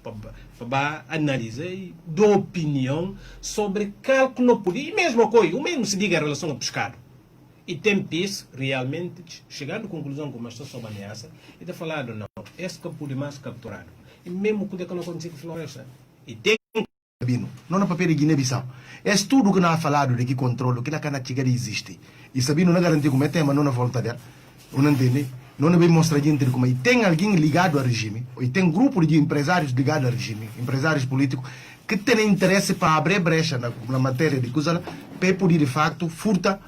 para analisar e dar opinião sobre cálculo político. E mesmo coisa, o mesmo se diga em relação ao pescado. E tem isso realmente, chegando à conclusão como estou sob ameaça, e está falando, não, esse que pode mais capturado. E mesmo quando é que não consigo floresta. E tem não é papel de Guiné-Bissau. É tudo que não é falado de que controle, que na cana existe. E Sabino não garantiu como é tema, não é volta dela. Não entende? Não é bem mostrar gente como e tem alguém ligado ao regime, e tem um grupo de empresários ligados ao regime, empresários políticos, que têm interesse para abrir brecha na matéria de coisa, para poder de facto furta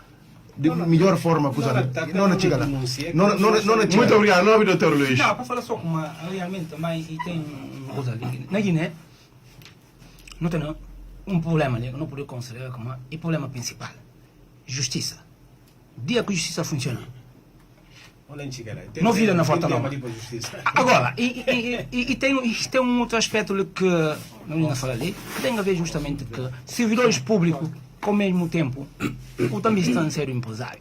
de melhor forma coisa. Não chega lá. Muito obrigado, nome doutor Luís. Não, para falar só com uma realmente, mas e tem uma coisa ali. Na Guiné, não tem um problema ali, não poderia considerar como o problema principal. Justiça. Dia que a justiça funciona. Não vira na falta nova. Agora, e tem um outro aspecto que não fala ali, que tem a ver justamente que servidores públicos, ao mesmo tempo, o também estão a ser empresário.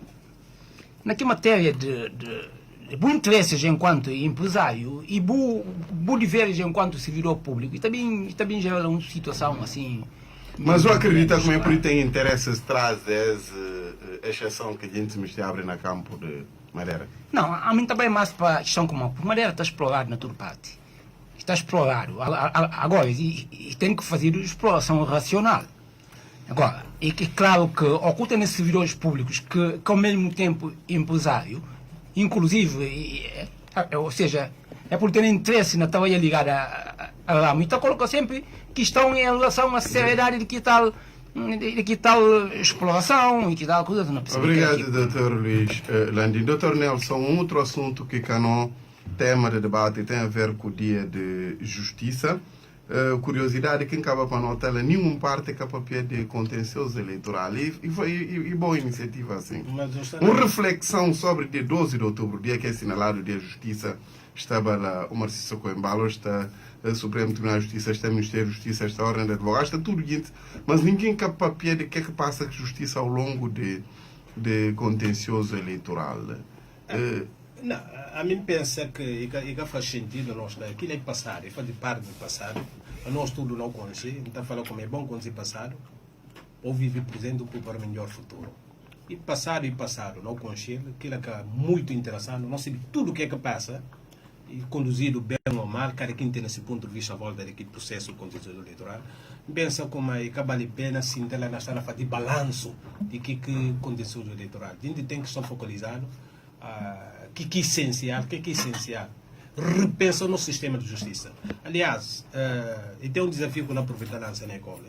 Naquela matéria de bom interesse enquanto empresário e bom deveres enquanto servidor público, e também gera uma situação assim. Mas eu acredito que também tem interesses traz essa exceção que a gente me abre na campo de Madeira. Não, a mim também é mais para a questão como a Madeira está explorado na toda parte. Está explorado. Agora, e tem que fazer exploração racional. Agora, é claro que oculta nesses servidores públicos que ao mesmo tempo empresário, inclusive, ou seja, é por ter interesse na trabalha ligada a ramo. Então coloca sempre questão em relação à seriedade de que tal exploração e que tal coisa. Obrigado, Dr. Luís Landim. Dr. Nelson, um outro assunto que não tema de debate tem a ver com o dia de justiça. Curiosidade, quem acaba para notar, nenhuma parte é capaz de contencioso eleitoral. E foi boa iniciativa assim. Uma reflexão sobre o dia 12 de outubro, dia que é assinalado o dia de justiça, estava lá o Marciso Coimbalo, está o Supremo Tribunal de Justiça, está o Ministério da Justiça, está a Ordem de Advogados, está tudo gente, mas ninguém capaz de que é que passa com justiça ao longo de contencioso eleitoral. Não, a mim pensa que faz sentido nós aquilo é passado, faz de parte do passado, nós tudo não conhecemos, então fala como é bom conhecer passado, ou viver presente para o melhor futuro. E passado, não conhecer, aquilo que é muito interessante, não sabe tudo o que é que passa, e conduzido bem ou mal, cada quem tem esse ponto de vista a volta daquele processo contencioso eleitoral, pensa como é que vale a pena se ela não está a fazer balanço de que contencioso eleitoral. A gente tem que estar focalizado que é essencial, repensa no sistema de justiça. Aliás, e tem um desafio que não aproveitar na escola,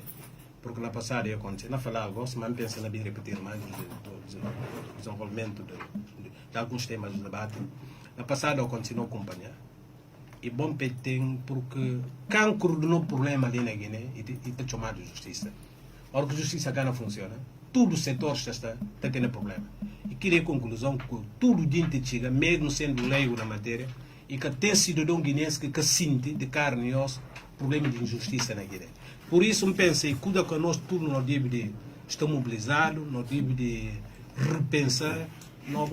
porque na passada ia acontecer, não falar algo, mas pensa na bem repetir mais do desenvolvimento de alguns temas de debate. Na passada eu continuo a acompanhar. E bom tem porque cancro do novo problema ali na Guiné e está chamado de justiça. A hora que a justiça cá não funciona, todo o setor está tendo problema. E queria a conclusão que tudo gente chega, mesmo sendo leigo na matéria, e que tem cidadão guinense que sente de carne e osso problema de injustiça na Guiné. Por isso, eu pensei que nós tudo nós devemos de estar mobilizados, nós devemos de repensar, nós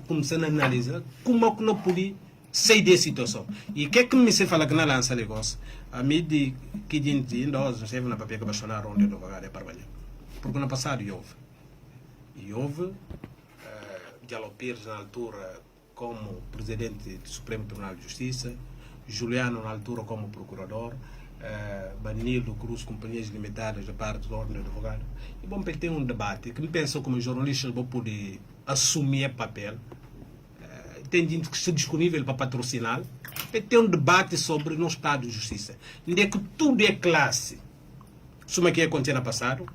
começar a analisar como é que nós podemos sair dessa situação. E o que é que me se fala que não lança negócio? A mim de que gente ainda hoje não serve na papel que baixonaram onde eu devagar para trabalhar. Porque no passado houve Diallo Pires na altura como presidente do Supremo Tribunal de Justiça, Juliano na altura como procurador, Banildo Cruz, companhias limitadas da parte da Ordem de Advogados. E bom, tem um debate que me pensa como jornalistas vão poder assumir papel. Tem gente que está disponível para patrocinar. Tem um debate sobre o Estado de Justiça. Onde é que tudo é classe. Suma que aconteceu no passado.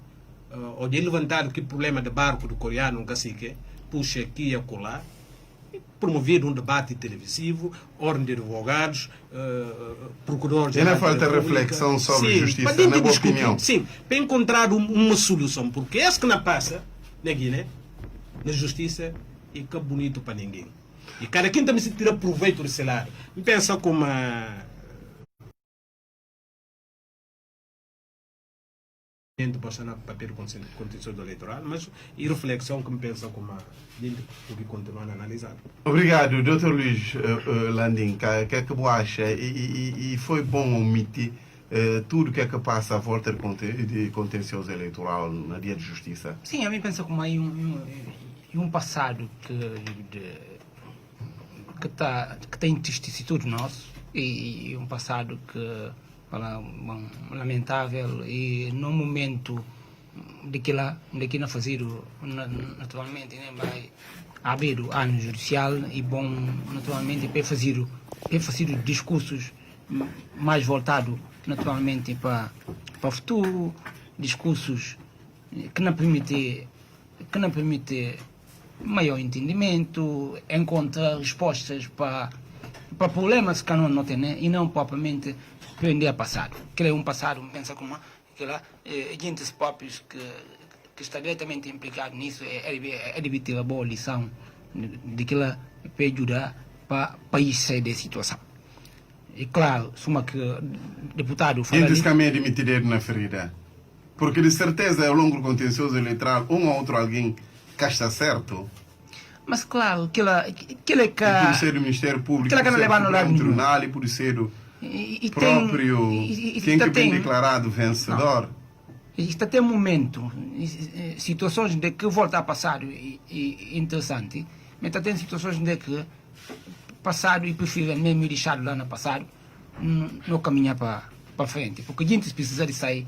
Ou de levantar aquele problema de barco do coreano, um cacique, puxa aqui e acolá, promover um debate televisivo, ordem de advogados, procuradores... Ainda falta reflexão sobre justiça, na boa opinião. Sim, para encontrar uma solução, porque esse que não passa na Guiné, na justiça, e que é bonito para ninguém. E cada quem também se tira proveito do salário. Pensa como gente basta na papel contencioso eleitoral, mas e reflexão que me pensa como a gente pode continuar a analisar. Obrigado, Dr. Luís Landim. O que é que você acha? E foi bom omitir tudo o que é que passa à volta de contencioso eleitoral na dia de justiça? Sim, a mim pensa como aí um passado que tem testicitude nosso e um passado que bom, lamentável e no momento de que não fazer naturalmente nem vai abrir o ano judicial e bom naturalmente para fazer discursos mais voltados naturalmente para o futuro, discursos que não permite maior entendimento, encontrar respostas para problemas que não tem, né? E não propriamente prender a passado. Que é um passado, pensa como aquela gente próprios que está diretamente implicado nisso deve ter a boa lição de que ela para ajudar para o país sair da situação. E claro, suma que deputado fala Gente caminha de meter dedo na ferida. Porque de certeza ao longo do contencioso eleitoral um ou outro alguém cá está certo. mas claro, que ele que pode ser do Ministério Público, pode ser do tribunal e pode ser do próprio quem que bem declarado vencedor. Isto tem momento, situações de que volta a passar interessante, mas tem situações de que passado e preferível mesmo deixado lá no passado não caminha para frente, porque a gente precisa de sair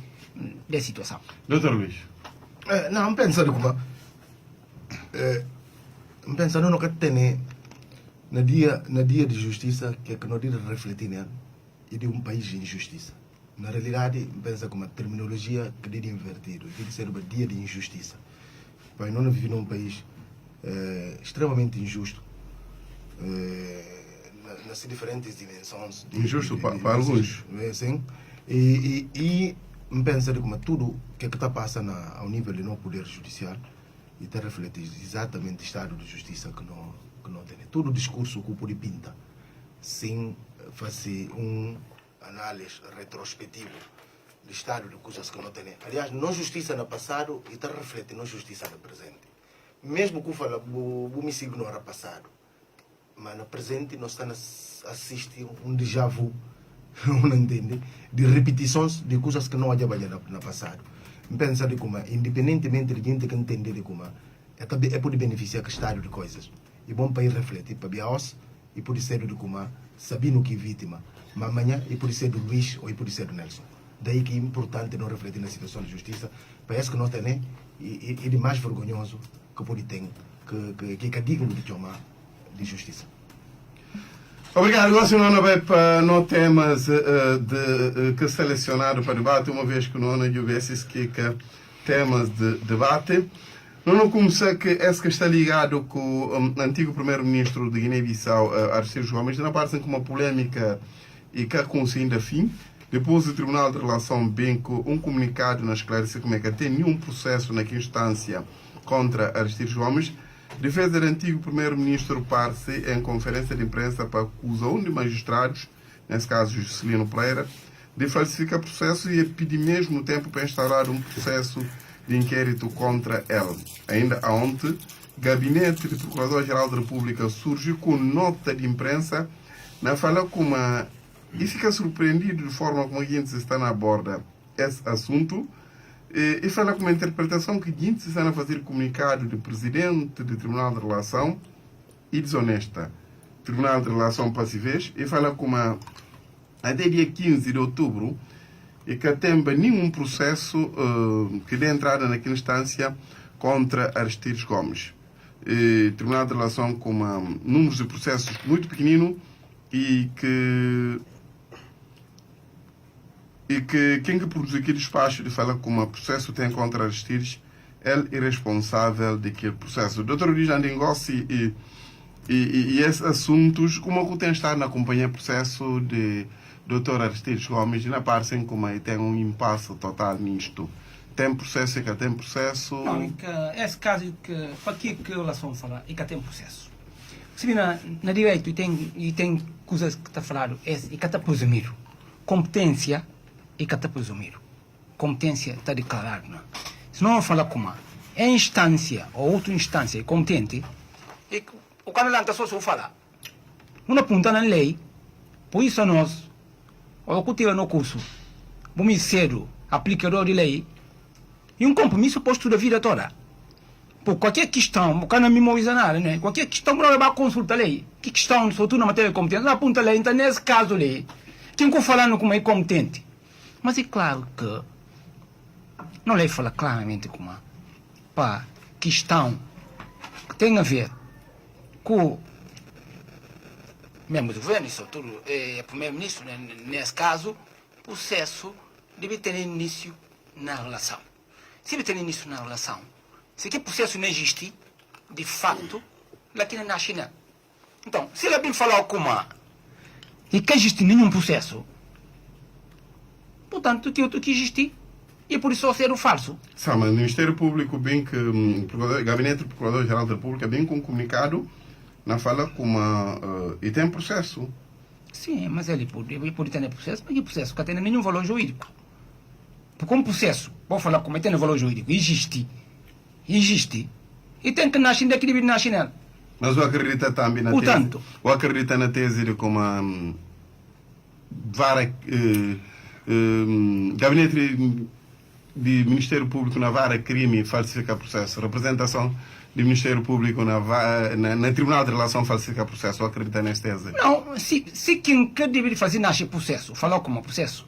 da situação. Dr. Luís. Não, pensando como pensando no que tem na dia de justiça que é que nós devemos refletir nele e de um país de injustiça. Na realidade, pensa como a terminologia que deve invertir, deve ser um dia de injustiça. Pai, nós vivemos num país extremamente injusto, nas diferentes dimensões. Injusto para alguns. Sim. E pensa como tudo que está passando ao nível do nosso poder judicial e está refletido exatamente o estado de justiça que não tem. Todo o discurso que o poder pinta, sem fazer análise retrospectiva do estado de coisas que não tem. Aliás, não justiça no passado e está refletindo na justiça no presente. Mesmo que eu fale, vou me ignorar o passado, mas no presente nós estamos assistindo um déjà vu, não entende? De repetições de coisas que não havia no passado. Pensa de como, independentemente de gente que entende de como, é pode beneficiar o estado de coisas. E bom para ir refletir para Biaos e pode ser de como, sabendo que é vítima. Mas amanhã e pode ser do Luís ou pode ser do Nelson. Daí que é importante não refletir na situação de justiça. Parece que não tem e de mais vergonhoso que pode ter, que é digno de chamar de justiça. Obrigado. Agora não vai para no temas que selecionado para debate, uma vez que não houvesse que temas de debate. Não começa que esse que está ligado com o antigo primeiro-ministro de Guiné-Bissau, Aristides Gomes, na parte com uma polêmica e que ainda fim. Depois o Tribunal de Relação bem com um comunicado na esclarecer como é que tem nenhum processo naquela instância contra Aristides Gomes. Defesa do antigo primeiro-ministro Parce em conferência de imprensa para acusar de magistrados, nesse caso Juscelino Pereira, de falsificar processo e pedir mesmo tempo para instaurar um processo de inquérito contra ele. Ainda ontem, o gabinete do Procurador-Geral da República surgiu com nota de imprensa na fala como e fica surpreendido de forma como a gente está na borda esse assunto e fala com uma interpretação que a gente está a fazer comunicado do presidente do Tribunal de Relação e desonesta. Tribunal de Relação passivez e fala como até dia 15 de outubro e que tem nenhum processo que dê entrada naquela instância contra Aristides Gomes. Tribunal de Relação com números de processos muito pequenino e que quem que produziu aquele despacho de falar como o processo tem contra Aristides é irresponsável daquele processo. O Dr. Luís Andingossi e esses assuntos, como que tem estado na companhia processo de Dr. Aristides Gomes, e na parte em como tem um impasse total nisto. Tem processo e que tem processo. Não, esse caso que para que a relação falar e que tem processo. Se na direito e tem coisas que está falado e que está presumido. Competência e que está presumido. competência está declarada. Não? Se não falar como é instância ou outra instância competente, é que o cara lá está só se falar. Uma aponta na lei, por isso a nós, ou que tive no curso, vamos cedo, aplicador de lei, e um compromisso posto da vida toda. Por qualquer questão, o cara não memoriza nada, né? Qualquer questão, não vai consultar a lei. Que questão, sobretudo na matéria de competência, não aponta a lei, então nesse caso ali, tem que falar como é competente. Mas é claro que não lei fala claramente como para questão que tem a ver com membro do governo, sobretudo o primeiro-ministro, nesse caso, o processo deve ter início na relação. Se deve ter início na relação, se aquele processo não existe, de fato, aqui não nasce nada. Então, se ele bem falar como e que existe nenhum processo, portanto, tem outro que existe e por isso só ser o falso. Sim, mas o Ministério Público, bem que o Gabinete do Procurador-Geral da República, bem com comunicado, na fala como e tem processo. Sim, mas ele pode ter processo, mas que processo que tem nenhum valor jurídico. Porque um processo, vou falar como tem valor jurídico, existe, e tem que nascer daqui de nacional. Mas o acredita também na portanto, tese, o acredita na tese de como Gabinete de Ministério Público na vara crime falsifica processo, representação do Ministério Público na Tribunal de Relação falsifica processo, ou acredita nessa tese? Não, se quem que deve fazer nasce processo, falar como processo,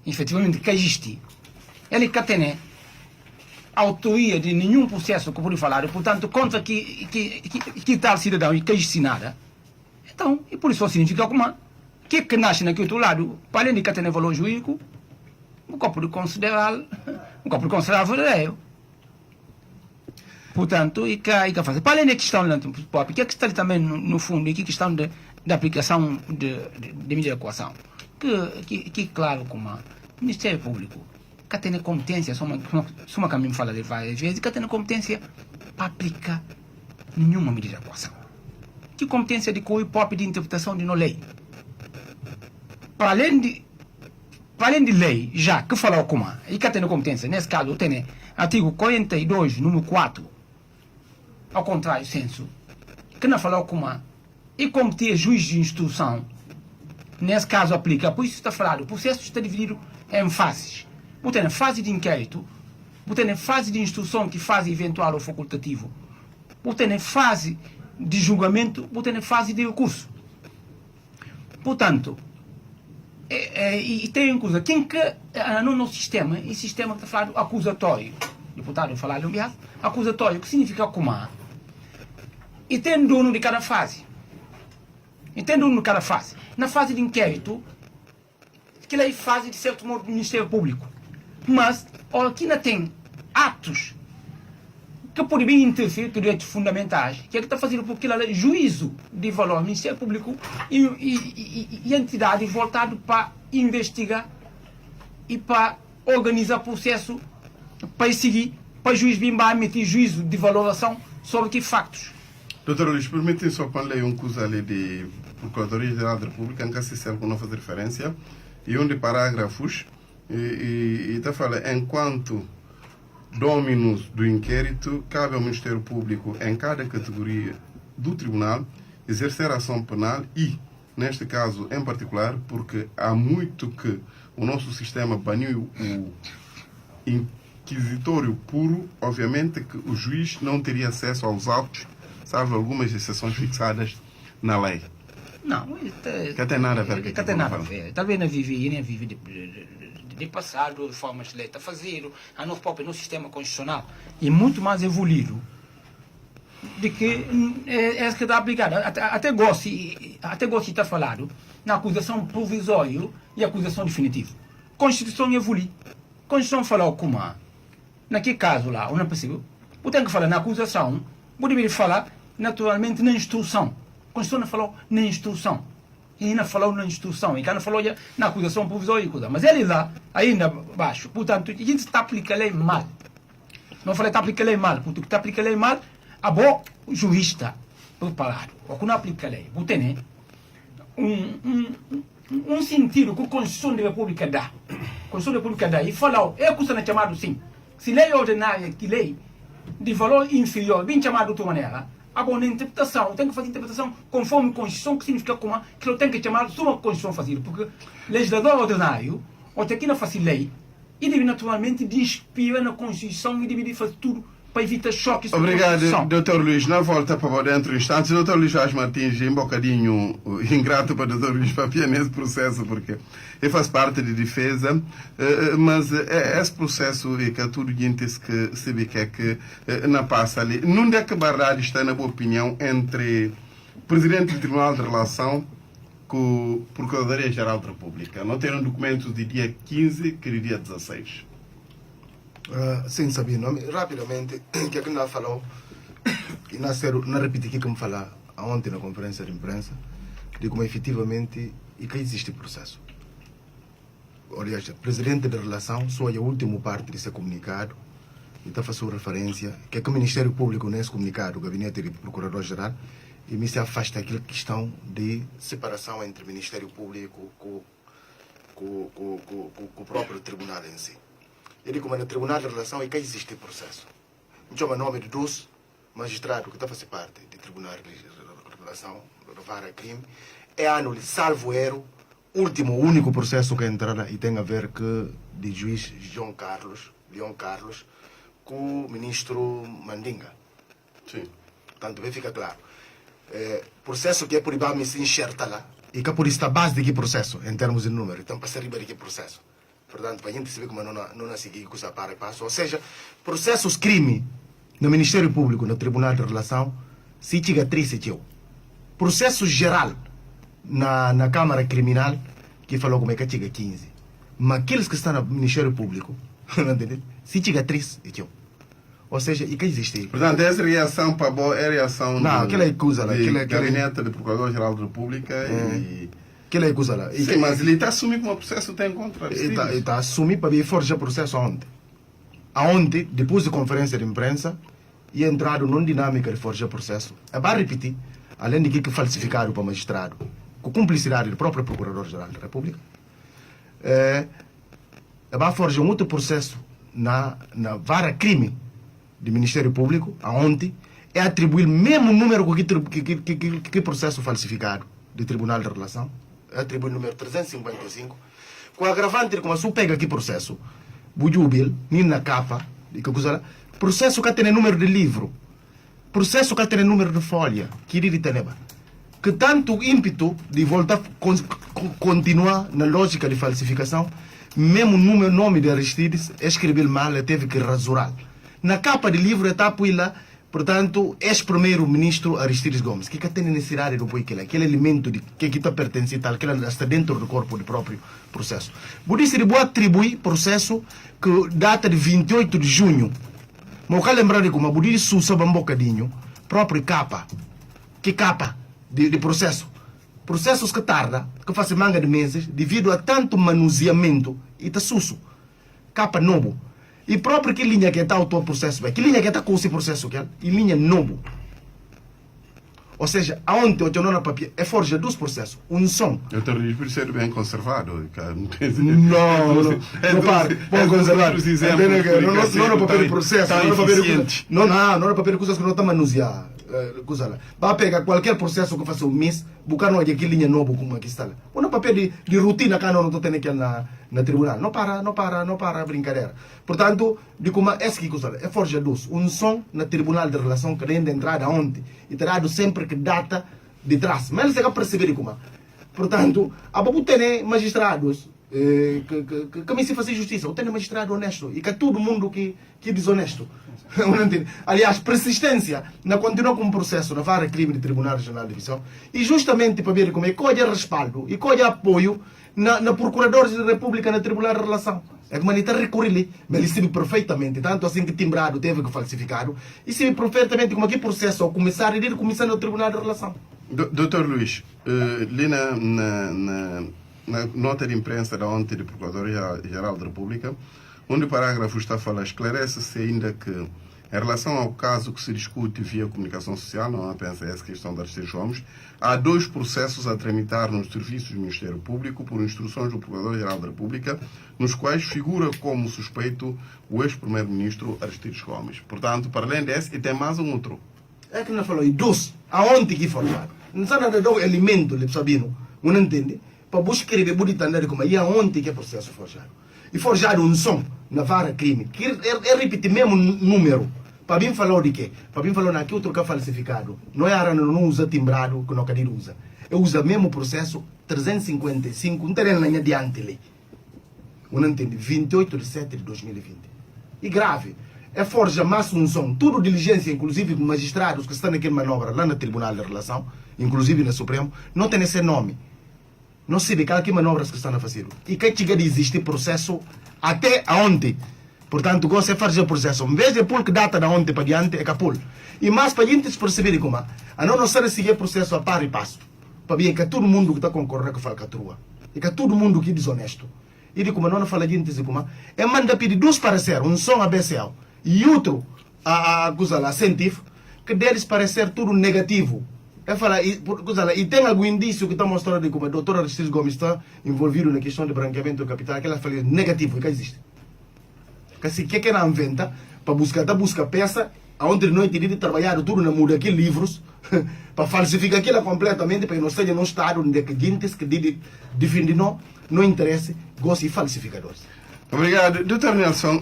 efetivamente que existe, ele que tem autoria de nenhum processo que pode falar, e portanto contra que tal cidadão e que existe nada, então, e por isso significa como que nasce naquele outro lado, para além de que tem valor jurídico, o corpo de considerar verdadeiro. Portanto, e que fazer. Para além da questão do próprio, que está também no fundo, e que questão da aplicação de medida de equação, que claro como o Ministério Público, que tem competência, só uma caminho fala de várias vezes, que tem competência para aplicar nenhuma medida de equação. Que competência de cor própria de interpretação de não lei. Para além de lei, já que falou como e que tem competência, nesse caso, tem artigo 42, número 4, ao contrário, senso, que não falou como e como ter juiz de instrução, nesse caso aplica, por isso está falado, o processo está dividido em fases. Você tem a fase de inquérito, você tem a fase de instrução, que fase eventual ou facultativo, você tem a fase de julgamento, você tem a fase de recurso. Portanto, e tem uma coisa, quem que no nosso sistema, esse sistema que está falado acusatório, deputado falaram, acusatório, que significa como e tem dono de cada fase. Na fase de inquérito, que é a fase de certo modo do Ministério Público. Mas, aqui não tem atos que podem bem interferir com direitos fundamentais, que é que está fazendo porque é juízo de valor do Ministério Público e entidade voltado para investigar e para organizar processo para seguir, para o juiz bem emitir juízo de valoração sobre que factos. Doutor Luís, permitem só para ler um coisa ali de Procuradoria-Geral da República, em que se serve com não fazer referência, e um de parágrafos, e está falando, enquanto dominos do inquérito, cabe ao Ministério Público, em cada categoria do Tribunal, exercer ação penal e, neste caso em particular, porque há muito que o nosso sistema baniu o inquisitório puro, obviamente que o juiz não teria acesso aos autos, salvo algumas exceções fixadas na lei. Não, que tem nada a ver com que tem nada a ver. Talvez não vive de passado, de forma de lei está fazer, a nosso próprio no sistema constitucional e muito mais evoluído de que é que está aplicado. Até gosto de estar falado na acusação provisória e acusação definitiva. Constituição evolui. Constituição falou como naquele caso lá, não é possível. Eu tenho que falar na acusação, eu deveria falar naturalmente na instrução. A Constituição não falou na instrução. E ainda falou na instrução. E cá não falou na acusação provisória e coisa. Mas ele lá, ainda baixo. Portanto, a gente está aplicando a lei mal. Não falei que está aplicando a lei mal. Porque está aplicando a lei mal, a bom jurista preparado. Ou que não aplica a lei. Você tem um sentido que a Constituição da República dá. Constituição da República daí, falou, é que está chamado sim. Se lei ordinária, que lei de valor inferior, bem chamado de outra maneira, a boa interpretação, tem que fazer interpretação conforme a Constituição, que significa como que eu tenho que chamar de uma Constituição fazer, porque legislador ordinário, ou tem que não fazer lei, e deve naturalmente de inspirar na Constituição e deve fazer tudo para evitar choques. Obrigado, Dr. Luís. Na volta para dentro de instantes, o Dr. Luís Vaz Martins é um bocadinho ingrato para o Dr. Luís Papia nesse processo, porque ele faz parte de defesa, mas esse processo é que tudo gente que se vê que não passa ali. Não é que barrar está, na boa opinião, entre o Presidente do Tribunal de Relação com a Procuradoria-Geral da República. Não tem um documento de dia 15 que de dia 16. Sim, Sabino, rapidamente, que é que não falou, e não repetir o que me falou ontem na conferência de imprensa, de como efetivamente e que existe processo. Aliás, o presidente da relação só é a última parte de ser comunicado e está fazendo referência que é que o Ministério Público nesse comunicado, o Gabinete do Procurador-Geral, e me se afasta aquela questão de separação entre o Ministério Público com o próprio tribunal em si. Ele como no Tribunal de Relação e que existe processo. Chama nome de 12 magistrados que estão a fazer parte do Tribunal de Relação, do Vara Crime, é ano de salvo erro, último, único processo que entrará e tem a ver com de juiz Leon Carlos, com o ministro Mandinga. Sim. Portanto, bem fica claro. Processo que é por IBAMI se enxerta lá e que é por esta base de que processo, em termos de número, então para ser de que processo. Portanto, para a gente saber como não seguir com essa para e passo. Ou seja, processos crime no Ministério Público, no Tribunal de Relação, se chega a 3 processo geral na Câmara Criminal, que falou como é que chega a 15. Mas aqueles que estão no Ministério Público, não entende? Se chega a 3 Ou seja, e que existe? Portanto, essa reação para boa é a reação não, aquela é coisa lá. do Gabinete do Procurador-Geral da República e... Aquela é coisa lá. Sim, mas ele está assumindo que o processo tem contra Ele está assumindo para vir forjar processo aonde? Aonde, depois de conferência de imprensa, e entrado numa dinâmica de forjar processo. É para repetir, além de que falsificaram para o magistrado, com cumplicidade do próprio Procurador-Geral da República, é para forjar um outro processo na vara crime do Ministério Público, aonde é atribuir o mesmo número que processo falsificado do Tribunal de Relação, atribui o número 355, com a agravante de como se pega aqui processo, bujubil, nem na capa, processo que tem número de livro, processo que tem número de folha, que tanto ímpeto de voltar continuar na lógica de falsificação, mesmo número nome de Aristides, escrever mal, teve que rasurar. Na capa de livro está lá, portanto, ex-primeiro-ministro Aristides Gomes, que tem necessidade de aquele elemento que está pertence tal, que está dentro do corpo do próprio processo. Por isso, ele pode atribuir processo que data de 28 de junho. Mas eu quero lembrar de como a Budiri Sousa um bocadinho, próprio capa, que capa de processo. Processos que tarda, que fazem manga de meses, devido a tanto manuseamento, e está susso. Capa novo. E próprio que linha que está o teu processo, que linha que está com esse processo, e linha novo. Ou seja, aonde eu não na papel, é forja dos processos, um som. Eu estou por ser bem conservado. Não para, bom conservado. Não no papel de processo, não no papel de coisas que não está manusear. Vai pegar qualquer processo que faça um mês, buscar uma linha nova como aqui está lá. Ou no papel de rotina que não estou tendo aqui na tribunal. Não para brincadeira. Portanto, de como é que coisa é forja dos um som na tribunal de relação que tem de entrada ontem e terá sempre que data de trás. Mas eles têm que perceber como. Portanto, a babu tem magistrados que me se fazer justiça. Eu tenho magistrado honesto e que todo mundo que é desonesto. Aliás, persistência na continuar com o processo na vara crime do Tribunal Regional de Divisão e justamente para ver como é que há respaldo e que há apoio na Procuradores da República na Tribunal de Relação. É que está a recorrer, mas ele sabe perfeitamente, tanto assim que timbrado teve que falsificado, e sabe perfeitamente como é que o processo ao começar e começar no Tribunal de Relação. Dr. Luís, ali na nota de imprensa da ontem do Procuradoria-Geral da República, onde o parágrafo está a falar, esclarece-se ainda que Em relação ao caso que se discute via comunicação social, não apenas essa questão da Aristides Gomes, há 2 processos a tramitar nos serviços do Ministério Público por instruções do Procurador-Geral da República, nos quais figura como suspeito o ex-primeiro-ministro Aristides Gomes. Portanto, para além desse, e tem mais um outro. É que não falou, e dois, aonde que formaram? Não sabe nada do elemento, ele sabino, não entende? Para buscar escrever, bonita andar como, e aonde que é processo forjado? E forjado um som na vara crime, que repetir mesmo número. Para mim falou de quê? Para mim falou naquilo outro que é falsificado. Não é arana, não usa timbrado, que não quer usa. Eu uso mesmo processo 355, não tem nem adiante ali. Não entende? 28 de 7 de 2020. E grave. É forja mais um som, tudo diligência, inclusive magistrados que estão naquele manobra lá no Tribunal de Relação, inclusive no Supremo, não tem esse nome. Não se vê que manobras que estão a fazer. E que chega de existir processo até aonde. Portanto, gosta de fazer o processo. Em vez de pôr que data da ontem para diante, é capul. E mais para a gente perceber como a não ser seguir o processo a par e passo. Para ver que todo mundo que está concorrendo que fala que trua. E que todo mundo que é desonesto. E de como não fala gente como é manda pedir 2 parecer, um som a BCL e outro a coisa lá científico, que deles parecer tudo negativo. É falar, e tem algum indício que está mostrando de como a doutora Aristides Gomes está envolvido na questão de branqueamento do capital, que ela fala negativo, que existe. Que se que ela inventa para buscar peça, aonde não entende trabalhar tudo na muda aqui livros, para falsificar aquilo completamente, para que não seja no estado onde que gente que defende não interessa, gosta de falsificadores. Obrigado. Dr. Nelson,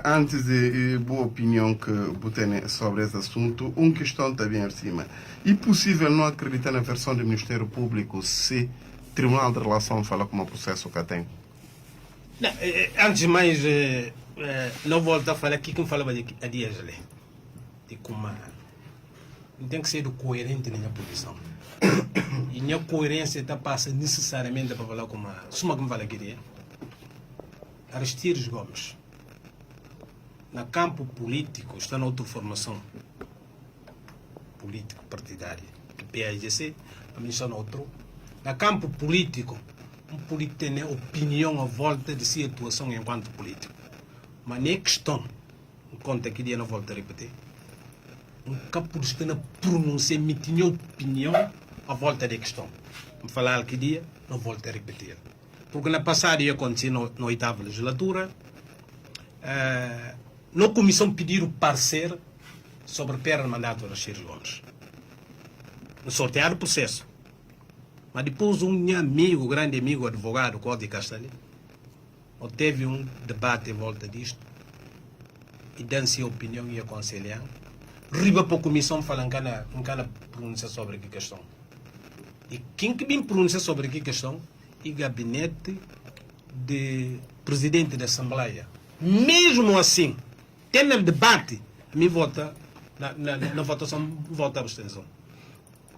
antes de boa opinião que você sobre esse assunto, uma questão também acima. É possível não acreditar na versão do Ministério Público se o Tribunal de Relação fala como o processo que tem? Não, antes de mais, não volto a falar aqui como falava a dias ali. De como tem que ser coerente na minha posição. E minha coerência está passa necessariamente para falar como suma como fala aqui. Aristides Gomes, no campo político, está na outra formação político partidária, que PAIGC, a mim está no outro. No campo político, um político tem opinião à volta de sua atuação enquanto político. Mas nem questão, conta que dia não volto a repetir, um campo de estar a pronunciar, emitir opinião à volta da questão. Vou falar que dia, não volto a repetir. Porque na passada ia acontecer na 8ª legislatura, na comissão pediram parecer sobre a perda de mandato de Aristides Gomes. No sortear o processo. Mas depois um amigo, grande amigo, advogado, Código Castanho, teve um debate em volta disto e dando-se a opinião e aconselhar. Riba para a comissão falando que não can pronunciar sobre que questão. E quem que me pronuncia sobre que questão? E gabinete de presidente da Assembleia. Mesmo assim, tendo o debate, a mim vota, na votação, vota a abstenção.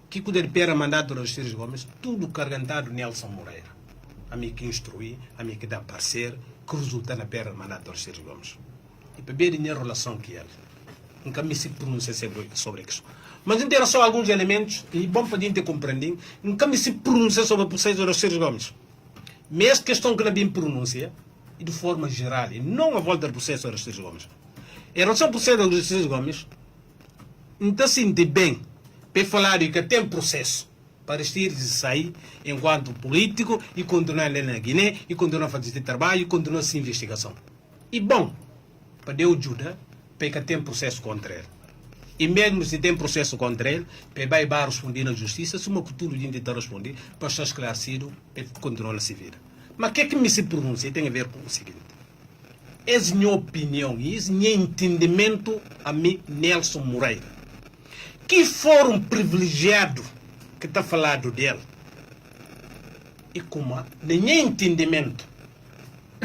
Que poder pera mandato dos Aristides Gomes, tudo carregado Nelson Moreira. A mim que instruir, a mim que dá parecer, que resulta na pera mandato dos Aristides Gomes. E para ver a relação que ele. Nunca me se pronuncia sobre isso. Mas em só alguns elementos, e bom para a gente compreender, nunca me se pronuncia sobre o processo dos Aristides Gomes. Mesmo questão que não bem pronuncia, e de forma geral, e não a volta do processo dos Aristides Gomes. Em relação ao processo dos Aristides Gomes, não está sentindo bem para falar que tem processo para Aristides sair enquanto político e continuar ali na Guiné, e continuar a fazer trabalho, e continuar essa investigação. E bom, para Deus ajuda, para que tem processo contra ele. E mesmo se tem processo contra ele, vai responder na justiça, se uma cultura de tentar responder, para estar esclarecido, para continuar a se vir. Mas o que é que me se pronuncia? Tem a ver com o seguinte. Essa é a minha opinião, e esse é o meu entendimento a mim, Nelson Moreira. Que fórum privilegiado que está falando dele. E como, nenhum entendimento.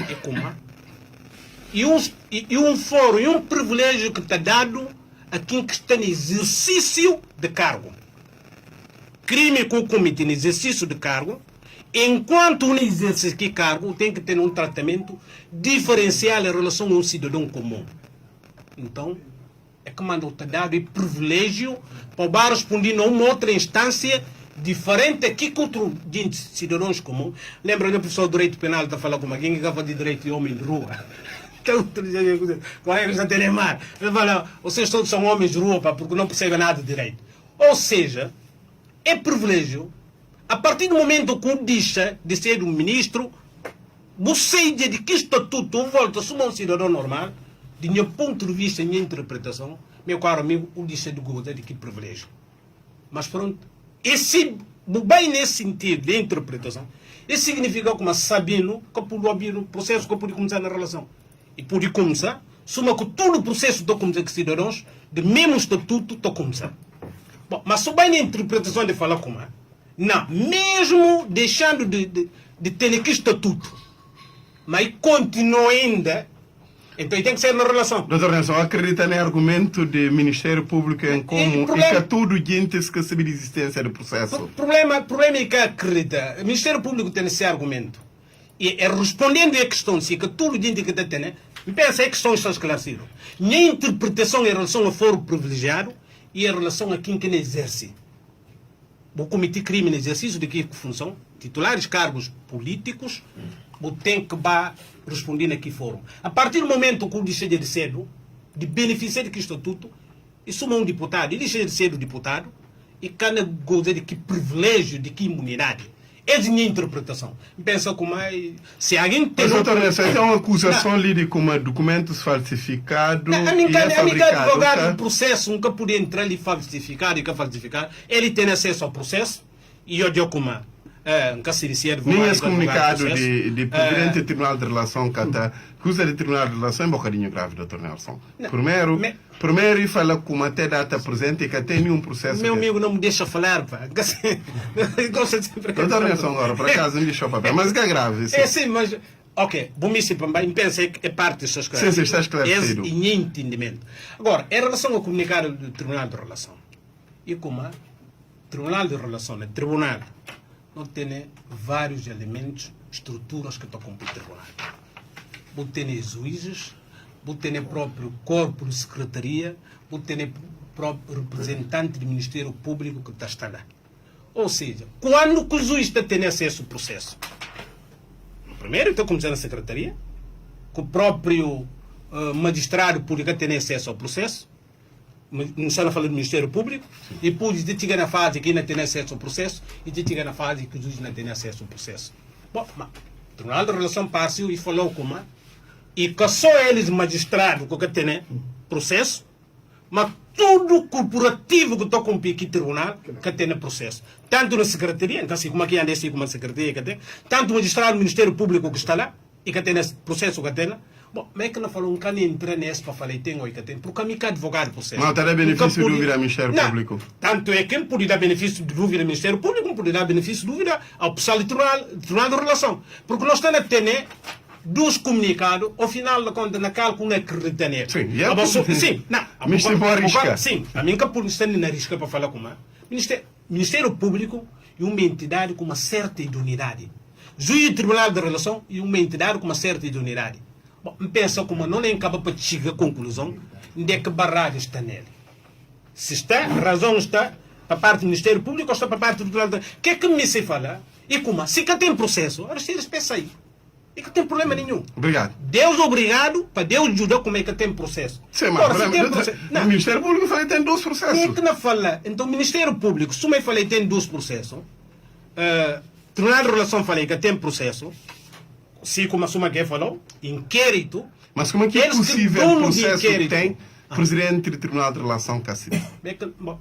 E como, e um fórum, e um privilégio que está dado a quem que está no exercício de cargo. Crime que o comete no exercício de cargo, enquanto um exercício de cargo tem que ter um tratamento diferencial em relação a um cidadão comum. Então, é que manda o dado e privilégio para responder a uma outra instância diferente aqui que outro cidadãos comuns. Lembra do professor de Direito Penal está falando com alguém que fala de direito de homem de rua? Colegas da Telemar. Ele fala, vocês todos são homens de rua, pá, porque não percebem nada de direito. Ou seja, é privilégio. A partir do momento que o deixa de ser um ministro, você de que estatuto volta a ser um cidadão normal, de meu ponto de vista, minha interpretação, meu caro amigo, o deixa de gozar de que privilégio. Mas pronto, esse, bem nesse sentido de interpretação, isso significa que sabendo que pode haver um processo que pode começar na relação. E pode começar, soma que todo o processo está começando com cidadãos, de mesmo estatuto está começando. Bom, mas só bem na interpretação de falar como não, mesmo deixando de ter aquele estatuto, mas continua ainda, então tem que ser na relação. Doutor Nelson, acredita no argumento do Ministério Público em como e que tudo gente que sabe de existência do processo? O problema é que acredita. O Ministério Público tem esse argumento. E é respondendo a questão se que tudo gente que tem, me pensa a questão está esclarecida. Minha interpretação em relação ao foro privilegiado e em relação a quem que exerce. Vou cometer crime no exercício de que função? Titulares cargos políticos, vou ter que responder naquele fórum. A partir do momento que o deixa de ser, de beneficiar daquele estatuto, e suma um deputado, e deixa de ser o deputado, e cada goza de que privilégio, de que imunidade. Essa é a minha interpretação. Pensa como se alguém tem... Mas, doutor Nelson, é uma acusação lida como documentos falsificados a minha advogado do processo nunca podia entrar e falsificar ele tem acesso ao processo e eu digo como nem esse comunicado de Presidente do Tribunal de Relação que usa de Tribunal de Relação é um bocadinho grave, doutor Nelson. Primeiro ele fala como até data presente que tem nenhum processo. Meu amigo não me deixa falar, pá. Doutor Nelson, agora, por acaso, me deixou papel, mas que é grave isso. É sim, mas... Ok, bom, isso também pensa que é parte das suas coisas. Sim, está esclarecido. Esse é entendimento. Agora, em relação ao comunicado do Tribunal de Relação, e como Tribunal de Relação, Tribunal, não tem vários elementos, estruturas que tocam para o Tribunal. Vou ter juízes, vou ter o próprio corpo de secretaria, vou ter o próprio representante do Ministério Público que está lá. Ou seja, quando o juiz está tendo acesso ao processo? Primeiro, está começando a secretaria, que o próprio magistrado público tem acesso ao processo, não está a falar do Ministério Público, e depois de chegar na fase que ainda tem acesso ao processo, e de chegar na fase que o juiz não tem acesso ao processo. Bom, mas o Tribunal de Relação passou e falou como e que só eles, magistrados, que têm processo, mas tudo corporativo que está com o tribunal, que tem processo. Tanto na secretaria, então assim como aqui anda assim como a secretaria que tem, tanto o magistrado do Ministério Público que está lá, e que tem esse processo que tem lá. Bom, mas é que não falou um cano entrar nesse para falar tem ou que tem, porque a mim que advogado processo. Não terá benefício de dúvida ao Ministério Público. Tanto é que ele pode dar benefício de dúvida ao Ministério Público, não pode dar benefício de dúvida ao pessoal do Tribunal de Relação. Porque nós estamos a ter dos comunicados, ao final da conta, na cálculo não acredita nele. Sim, sim, não. Ministério pode arriscar. Sim, a mim que pode estar na risca para falar com o Ministério Público é uma entidade com uma certa idoneidade. Juiz do Tribunal de Relação é uma entidade com uma certa idoneidade. Bom, pensa como não nem acaba para chegar à conclusão de que barragem está nele. Se está, a razão está para parte do Ministério Público ou está para parte do Tribunal de Relação. O que é que me se fala? E como? Se que tem processo, agora se eles pensam aí. E que tem problema nenhum. Obrigado. Deus obrigado para Deus ajudar como é que tem processo. Sim, mas o Ministério Público falei tem 2 processos. Quem é que não fala? Então o Ministério Público, se eu falei tem 2 processos, Tribunal de Relação falei que tem processo, se como a Suma que falou, inquérito. Mas como é que é possível o processo que tem Presidente do Tribunal de Relação Cassino? Bom,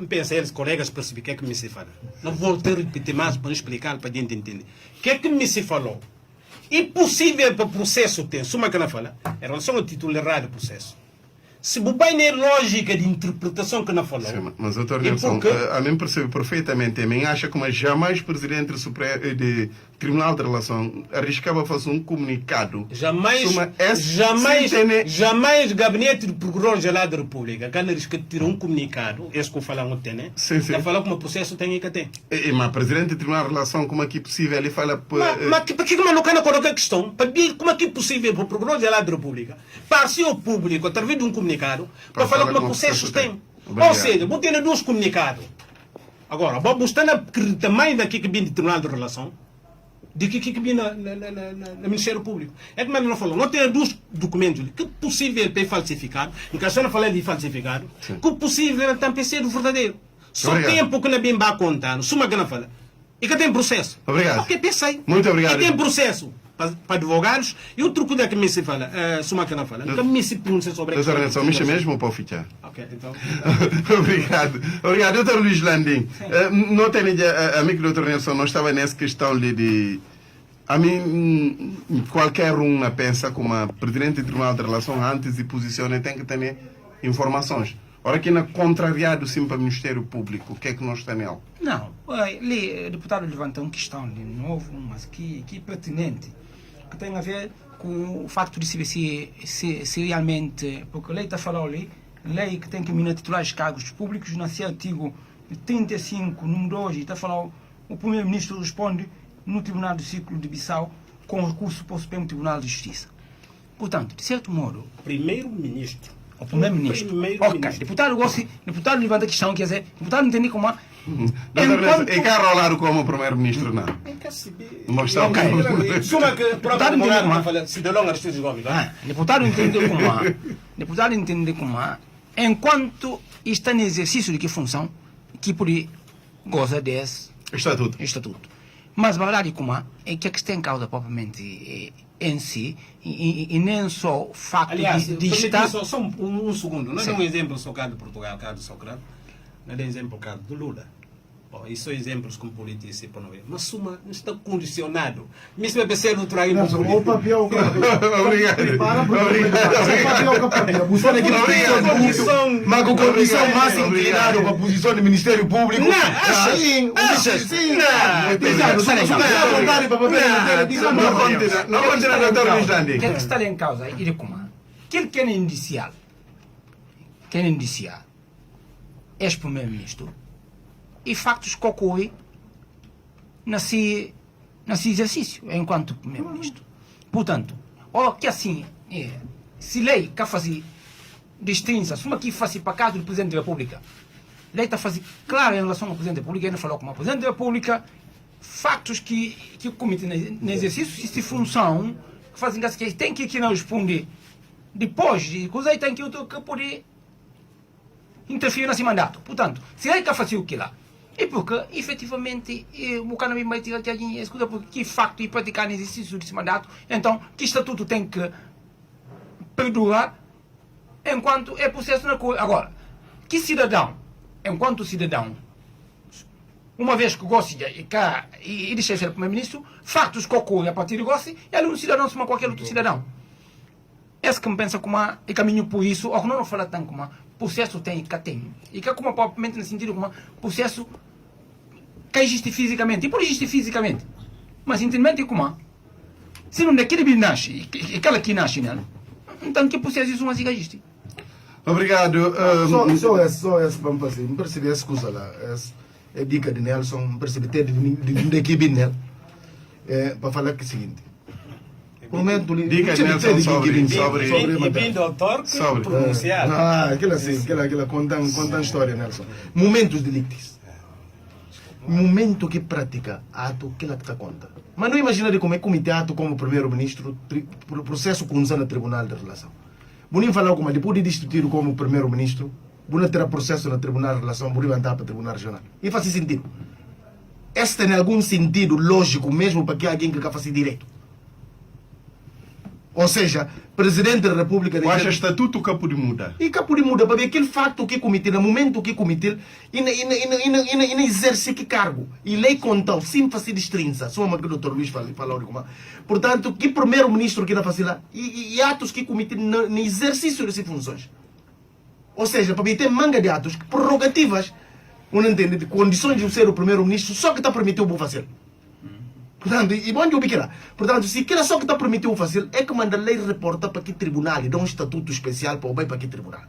pensa eles, colegas, perceber o que é que me se fala. Não vou ter repetir mais para explicar, para a gente entender. O que é que me se falou? Impossível para o processo ter, suma que não fala, em relação ao título errado do processo. Se o bem é lógica de interpretação que não falou. Sim, mas, doutor Nelson, a mim percebe perfeitamente, a mim acha que jamais Presidente do Tribunal de Relação arriscava fazer um comunicado. Jamais Gabinete do Procurador-Geral da República, quando arrisca tirar um comunicado, esse que eu falo ontem, né? Sim. Ele fala como o processo tem que ter. Mas Presidente do Tribunal de Relação, como é que é possível? Ele fala... Mas por que não coloca a questão? Como é que é possível para o Procurador-Geral da República parecer ao público, através de um comunicado, para falar como o processo tem? Ou seja, vou ter 2 comunicados. Agora, vou estar a acreditar mais daqui que vem do Tribunal de Relação, de que vi no Ministério Público. É como ele não falou, não tem dois documentos que é possível para falsificado, em que a senhora falou de falsificado, que é possível também ser do verdadeiro. Só tempo que não é bem bem contando, suma que não fala. E que tem processo. Obrigado. Porque pensei. Muito obrigado. E tem processo para advogados. E outro coisa que me se fala, suma que não fala, que me se pronuncia sobre a Doutor Nelson, me mesmo para oficiar. Ok, então. Obrigado. Obrigado, doutor Luís Landim. Não tem amigo doutor Nelson, não estava nessa questão de... A mim, qualquer um pensa como a Presidente do Tribunal de Relação antes e posiciona tem que ter informações. Ora, aqui na contrariado sim para o Ministério Público, o que é que nós tem nele? Não, ali o deputado levantou uma questão de novo, mas que é pertinente, que tem a ver com o facto de se realmente, porque a lei está falando ali, lei que tem que eliminar titulares de cargos públicos, nesse artigo 35, número 2, está falando, o Primeiro-Ministro responde no Tribunal do Círculo de Bissau com recurso para o Supremo Tribunal de Justiça. Portanto, de certo modo... Primeiro-Ministro. O Primeiro-Ministro. Ok, deputado levanta a questão, quer dizer, deputado entende como a... E quer rolar como Primeiro-Ministro, não? Mostrar Suma que o próprio Morado fala, se delonga as coisas igual. Deputado entende como a... Deputado entende como a... Enquanto está no exercício de que função, que por goza desse... Estatuto. Mas a verdade como é que a questão em causa propriamente em si, e nem só o facto de estar... Só um segundo, não é um exemplo só cá de Portugal, cá de Sócrates, não é um exemplo cá do Lula. Isso são exemplos como políticos se podem ver. Mas Suma não está condicionado. Mesmo a PC não trai o papel. Obrigado. Mas com condição mais inclinada para a posição do Ministério Público. Não, o que está em causa? Ele como? Que ele quer indiciar é o Primeiro-Ministro e factos que ocorrem nesse exercício enquanto Primeiro-Ministro. Portanto, que assim, se lei que faz distinção, se uma que faz para caso do Presidente da República, lei está fazendo claro em relação ao Presidente da República, ele falou como o Presidente da República, factos que cometem no exercício de função, que fazem que tem que não responder depois de coisa e tem que poder interferir nesse mandato. Portanto, se lei que faz o que lá, é porque, efetivamente, o canal vai tirar que alguém escuta porque que facto e praticar no exercício desse mandato, então, que estatuto tem que perdurar enquanto é processo na coisa. Agora, que cidadão, enquanto cidadão, uma vez que goste e deixa de ser Primeiro-Ministro, factos que ocorrem a partir de goste, ele é um cidadão como qualquer outro cidadão. Esse que me pensa como é caminho por isso, ou que não fala tanto como processo tem, e que como propriamente no sentido como processo que existe fisicamente, e por existe fisicamente, mas entendimento é como se não daquele que nasce, e aquela que nasce nela, então que processo isso mas existe. Obrigado. Só esse para me fazer, me percebi essa coisa lá, é dica de Nelson, me percebi até de equipe nele, para falar que é o seguinte. Dica de Nelson sobre e bem doutor que pronunciar. Aquela assim, aquela contando história, Nelson. Momentos delictis. Momento que pratica ato que ela está conta. Mas não imagina de como é comitê ato como primeiro-ministro, processo com no Tribunal de Relação. Boninho falou como depois de discutir como primeiro-ministro, Boninho terá processo no Tribunal de Relação, Boninho vai andar para o Tribunal Regional. E faz sentido. Este tem algum sentido lógico mesmo para que alguém que faça direito. Ou seja, Presidente da República... Eu acho estatuto que pode mudar. E que pode mudar, para ver aquele facto que cometeu, no momento que cometeu, e não exerce que cargo. E lei contou, sem fazer destrinça. Só uma que o doutor Luís falou. Portanto, que primeiro-ministro que não faz lá, e atos que cometeu no exercício dessas funções. Ou seja, para ver, tem manga de atos, prerrogativas, não entende, de condições de ser o primeiro-ministro, só que está permitido o fazer. Portanto, e bom de ubicar. Portanto, se aquilo só que está permitido fazer, é que manda a lei reporta para que tribunal e dá um estatuto especial para o bem para que tribunal.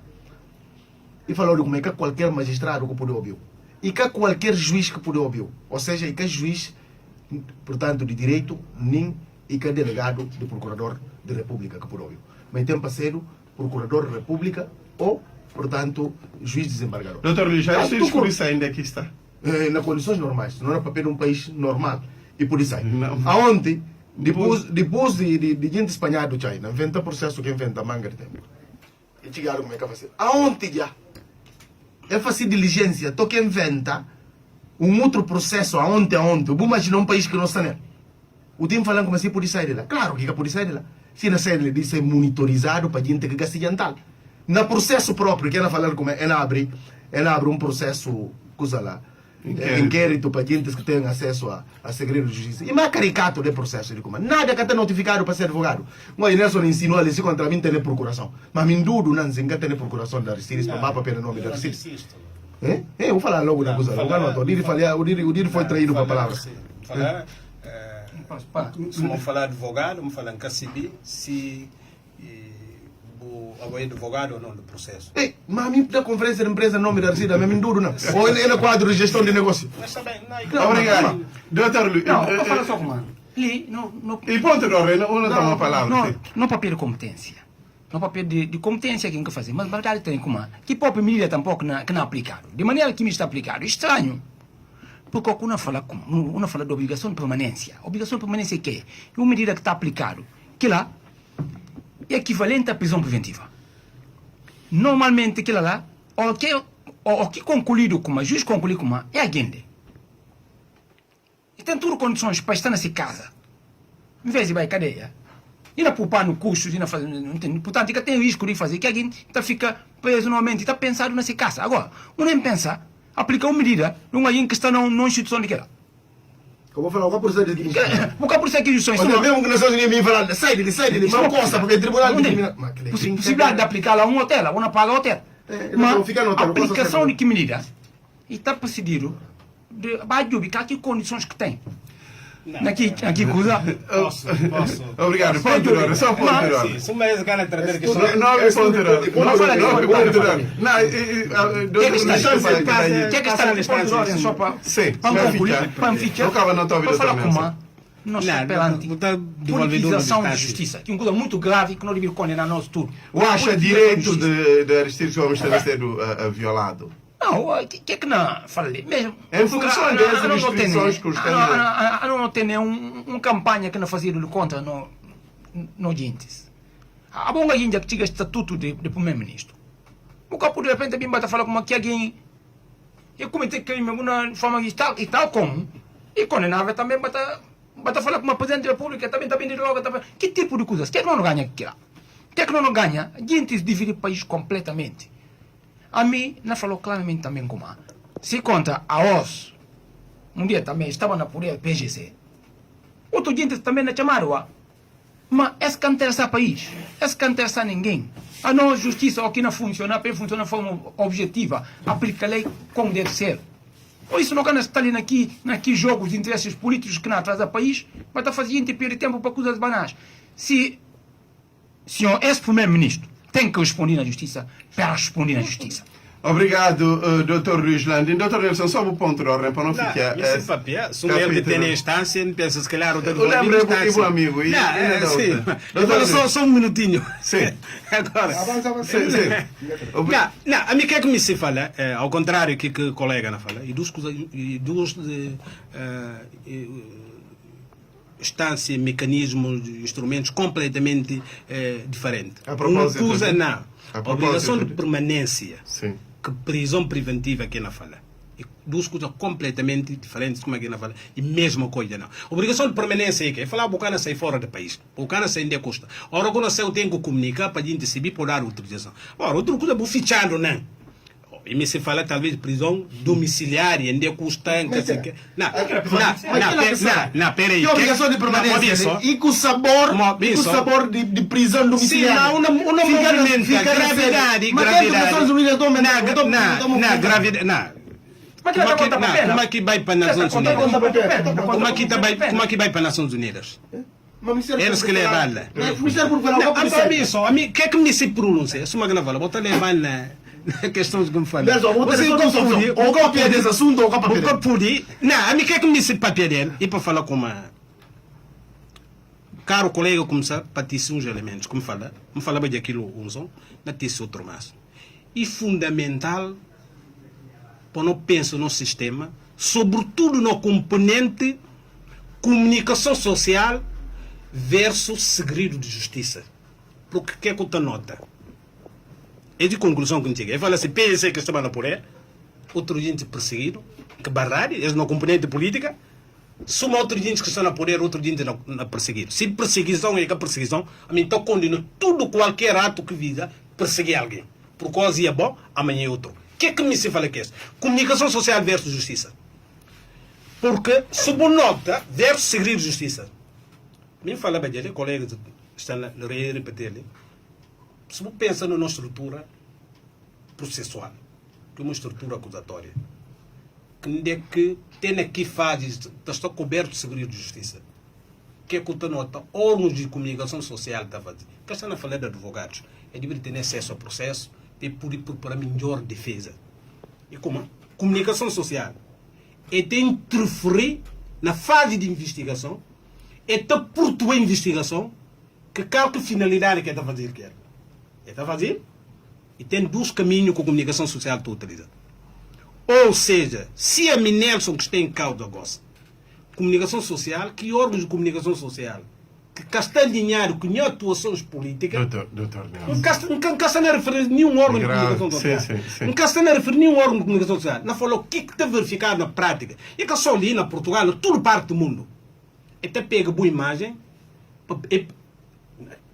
E falou como é que qualquer magistrado que pode ouvir. E que qualquer juiz que pode ouvir. Ou seja, e que juiz, portanto, de direito, nem e que delegado de procurador da República que pode ouvir. Mas tem parceiro, procurador da República ou, portanto, juiz desembargador. Doutor Luís, já estou isso ainda aqui está. Nas condições normais, não é papel de um país normal. e por isso aí. Não. Aonde, depois de gente espanhol do China, inventa processo que inventa manga de tempo. E chegaram como é que vai fazer? Aonde já? É fazer diligência, tu que inventa um outro processo aonde. Vou imaginar um país que não está nele. O time falando como assim por sair de lá. Claro que por sair de lá. Se na série diz é monitorizado para gente que gasta jantar. No processo próprio, que ela falar como é abre um processo, coisa lá, inquérito para gente que tenham acesso a segredo de justiça. E mais caricato do processo, de como nada que está notificado para ser advogado. Mas Nelson ensinou ali se contra mim tem procuração. Mas me dudo não se tem procuração da Aristides para mapa pelo nome da Aristides. Eu vou falar logo da coisa. O Diri foi traído para a palavra. Se vamos falar advogado, vamos falar em Cacibi, se o advogado ou não do processo. Mas a mim da conferência de empresa nome da Arcida, mas me duro não. Ou ele é quadro de gestão de negócio. Mas também, Obrigado. Doutor Luís. Não, vou falar só com uma. Ali, não. E ponto não dá uma palavra. Não papel de competência. Não papel de competência que tem que fazer. Mas na verdade tem como. Que própria medida tampouco que não é aplicado. De maneira que me está aplicado. Estranho. Porque o não fala de obrigação de permanência. Obrigação de permanência é que é uma medida que está aplicado. Que lá é equivalente à prisão preventiva. Normalmente aquilo lá, o que concluído como juiz concluído como é a guinde. E tem tudo condições para estar nessa casa. Em vez de ir à cadeia. E não poupar no custo, e não fazer, portanto, que tem o risco de fazer que alguém fica preso normalmente e está pensado nessa casa. Agora, nem pensa, aplicar uma medida numa gente que está numa instituição de que lá. Como falar, o que por ser de o que por ser que instituições são mesmo que Nações Unidas me falar, sai dele, mas não consta porque o tribunal possibilidade de aplicar lá um hotel, ou não paga hotel. Mas a aplicação de que medida está decidido vai ubicar que condições que tem. Aqui coisa. Posso. Obrigado, ponto de hora, só ponto de hora. Se o mês ganha trazer que Não, ponto de hora. Que está na história só para concluir, não acaba não para falar com uma nossa perante politização de justiça, que é uma coisa muito grave que não devia condenar nós tudo. O acha direito de Aristides Gomes ter sido violado? Não, o que é que não falei? Mesmo. Em função das restrições que os candidatos. Não tem nenhuma campanha que não fazia contra no gentes. A bom ainda que tinha estatuto de primeiro-ministro. O capo de repente bem bata falar como que alguém eu cometi crime de uma forma e tal como e condenava também bata falar como presidente da República também de droga também. Que tipo de coisas? Que não ganha aquilo? Que não ganha? Gentes divide o país completamente. A mim, não falou claramente também como se conta a OS, um dia também estava na poder PGC. Outro dia também na chamaram, mas esse que interessa o país, esse que interessa a ninguém. A nossa justiça aqui não funciona, para funcionar de forma objetiva, aplica a lei como deve ser. Por isso não quer estar ali naqui jogos de interesses políticos que não atrasam o país, mas está fazendo perder tempo para coisas banais. Se senhor ex-primeiro-ministro tem que responder na justiça, para responder na justiça. Obrigado, Dr. Luís Landim. Dr. Nelson, só o ponto de ordem para não ficar. Esse papel, se ele tem a instância, não pensa se calhar o eu lembro que o amigo. Sim. Agora só um minutinho. Sim. Agora. Sim. Não, a mim que é que me se fala, ao contrário que o colega não fala, e duas instâncias, mecanismos, instrumentos completamente diferentes. Uma coisa não. A obrigação de permanência, sim, que prisão preventiva que não fala. E duas coisas completamente diferentes, como é que não fala. E mesma coisa não. Obrigação de permanência é que é falar o cara sair fora do país. O cara sair de custa. Ora, quando eu tenho que comunicar para a gente se por dar autorização. Ora, outra coisa, vou fichando, não. E me se fala talvez de prisão domiciliária, onde custa. Não, peraí. Que obrigação de permanência? E com sabor de prisão domiciliária. Sim, não movimenta. Gravidade. Não, gravidade. Não. Como é que vai para as Nações Unidas? Como é que vai para as Nações Unidas? Eles que levam lá. A mim, o que é que me se pronuncia? Isso é uma grande vou levar na questão que me fala. Você ou cópia desse assunto ou cópia dele? Não, a mim o que é que me se papel dele? E para falar com uma caro colega começar para ter uns elementos, como fala, me falava de aquilo não ter outro mais. E fundamental para não pensar no sistema, sobretudo no componente comunicação social versus segredo de justiça. Porque o que é que tu nota? É de conclusão que eu digo. Eu falo assim, PSC que estava no poder, outro gente perseguido, que barrar, eles não componente política, suma outro gente que está no poder, outro gente não perseguido. Se perseguição é que a perseguição, a mim estou condenando tudo, qualquer ato que visa perseguir alguém. Por causa é bom, amanhã é outro. O que é que me se fala que é isso? Comunicação social versus justiça. Porque, subnota versus segredo de justiça. Me fala bem, colegas estão a repetir ali. Se você pensa numa estrutura processual, que é uma estrutura acusatória, que tem aqui fases, está coberto de segredo de justiça. Que é que você nota? Órgãos de comunicação social está fazendo. Que estão a falar de advogados. É de ter acesso ao processo e poder procurar melhor defesa. E como? Comunicação social é de interferir na fase de investigação, é de portuar a investigação, que qual que finalidade que está a fazer quer. Está a fazer e tem dois caminhos que a comunicação social está utilizando. Ou seja, se a Minelson que está em causa gosta, comunicação social, que órgãos de comunicação social que está alinhado com atuações políticas, Doutor não está a referir nenhum órgão de comunicação social. Não está a referir nenhum órgão de comunicação social. Não falou o que está verificado na prática. E que só ali na Portugal, tudo parte do mundo. Até pega boa imagem,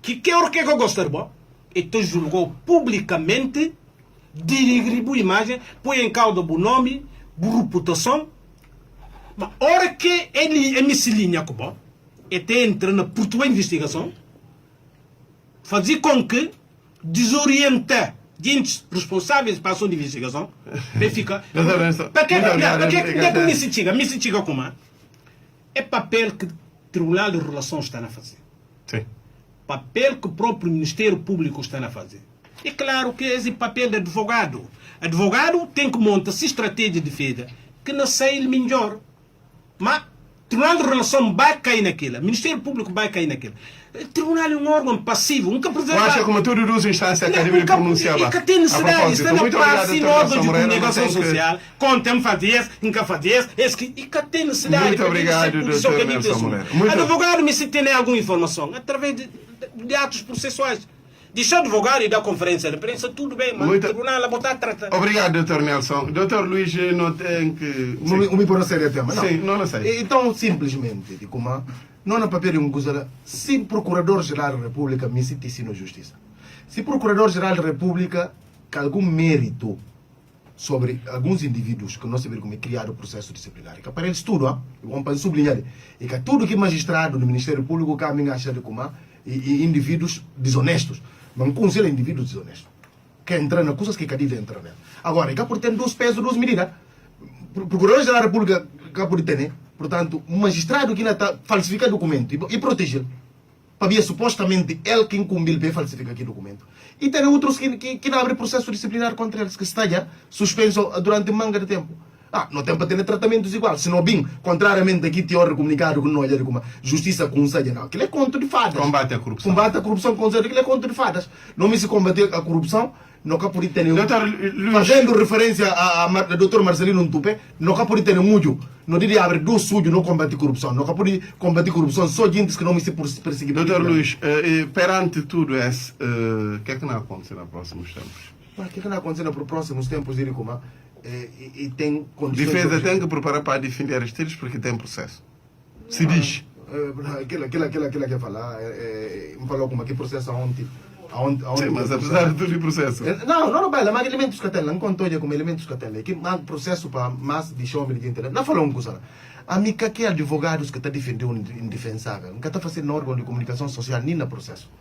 que é o que eu gosto de bom. Então julgou publicamente, dirigir boa imagem, põe em causa o nome, boa reputação. Mas a hora que ele se linha com bom, até entra na portuguesa investigação, fazer com que desorienta gente responsáveis para a ação de investigação, e fica. Para que me se chega? Me se chega como? É papel que o Tribunal de Relações está a fazer. Sim. Papel que o próprio Ministério Público está a fazer. É claro que esse papel de advogado. Advogado tem que montar-se estratégia de defesa que não sai melhor. Mas o Tribunal de Relação vai cair naquilo. O Ministério Público vai cair naquilo. O Tribunal é um órgão passivo. Nunca precisa. Eu acho que como tudo duas instâncias que a gente pronunciava. E que tem necessidade. Está na passiva órgão de comunicação social. Contem fazer, nunca fazer. E que tem necessidade. Muito obrigado, doutor Nelson Moreira. Advogado me se tem alguma informação através de atos processuais. Deixa o advogado e dar conferência de imprensa, tudo bem, mas o tribunal a botar a tratar. Obrigado, doutor Nelson. Doutor Luís, não tem que... Me pôr a sério tema, não? Sim, não sei. Então, simplesmente, como não na papel um coisa, se Procurador-Geral da República me sentisse na justiça, se Procurador-Geral da República com algum mérito sobre alguns indivíduos que não sabem como é criado o processo disciplinar, que para eles tudo, vamos sublinhar, e que tudo que magistrado do Ministério Público caminha achando como e indivíduos desonestos. Não considera indivíduos desonestos. Que entram na coisas que cada entra nela. Agora, é que por ter dois pesos, duas medidas. Procurador-Geral da República, que por ter, portanto, um magistrado que está falsifica documento e protege. Para ver supostamente ele que incumbiu para falsificar aquele documento. E tem outros que não abrem processo disciplinar contra eles, que está já suspenso durante manga de tempo. Não tem para ter tratamentos iguais. Se não bem, contrariamente aqui teórico comunicado que não olha como justiça com não. Aquilo é conto de fadas. Combate à corrupção. Combate à corrupção com aquilo é conto de fadas. Não me se combater a corrupção, não cá por ter nenhum. Fazendo referência a Dr. Marcelino Ntupé, não cá por ter nenhum. Não diria abrir do sujo, não combater corrupção. Não cá por combater corrupção, só gente que não me se perseguir. Doutor Luís, perante tudo isso, o que é que não acontece nos próximos tempos? O que é que não acontece nos próximos tempos, diria como e tem condições... Defesa tem que preparar para defender os tiros porque tem processo. Se diz. Aquilo que falar, me falou como que processo ontem. Sim, mas apesar de tudo o processo. Não, mas elementos que tem, não contou como elementos que tem. Que processo para mais de chove de internet. Não falou uma coisa. A mim que advogados que está defendendo indefensável, não está fazendo órgão de comunicação social nem no processo.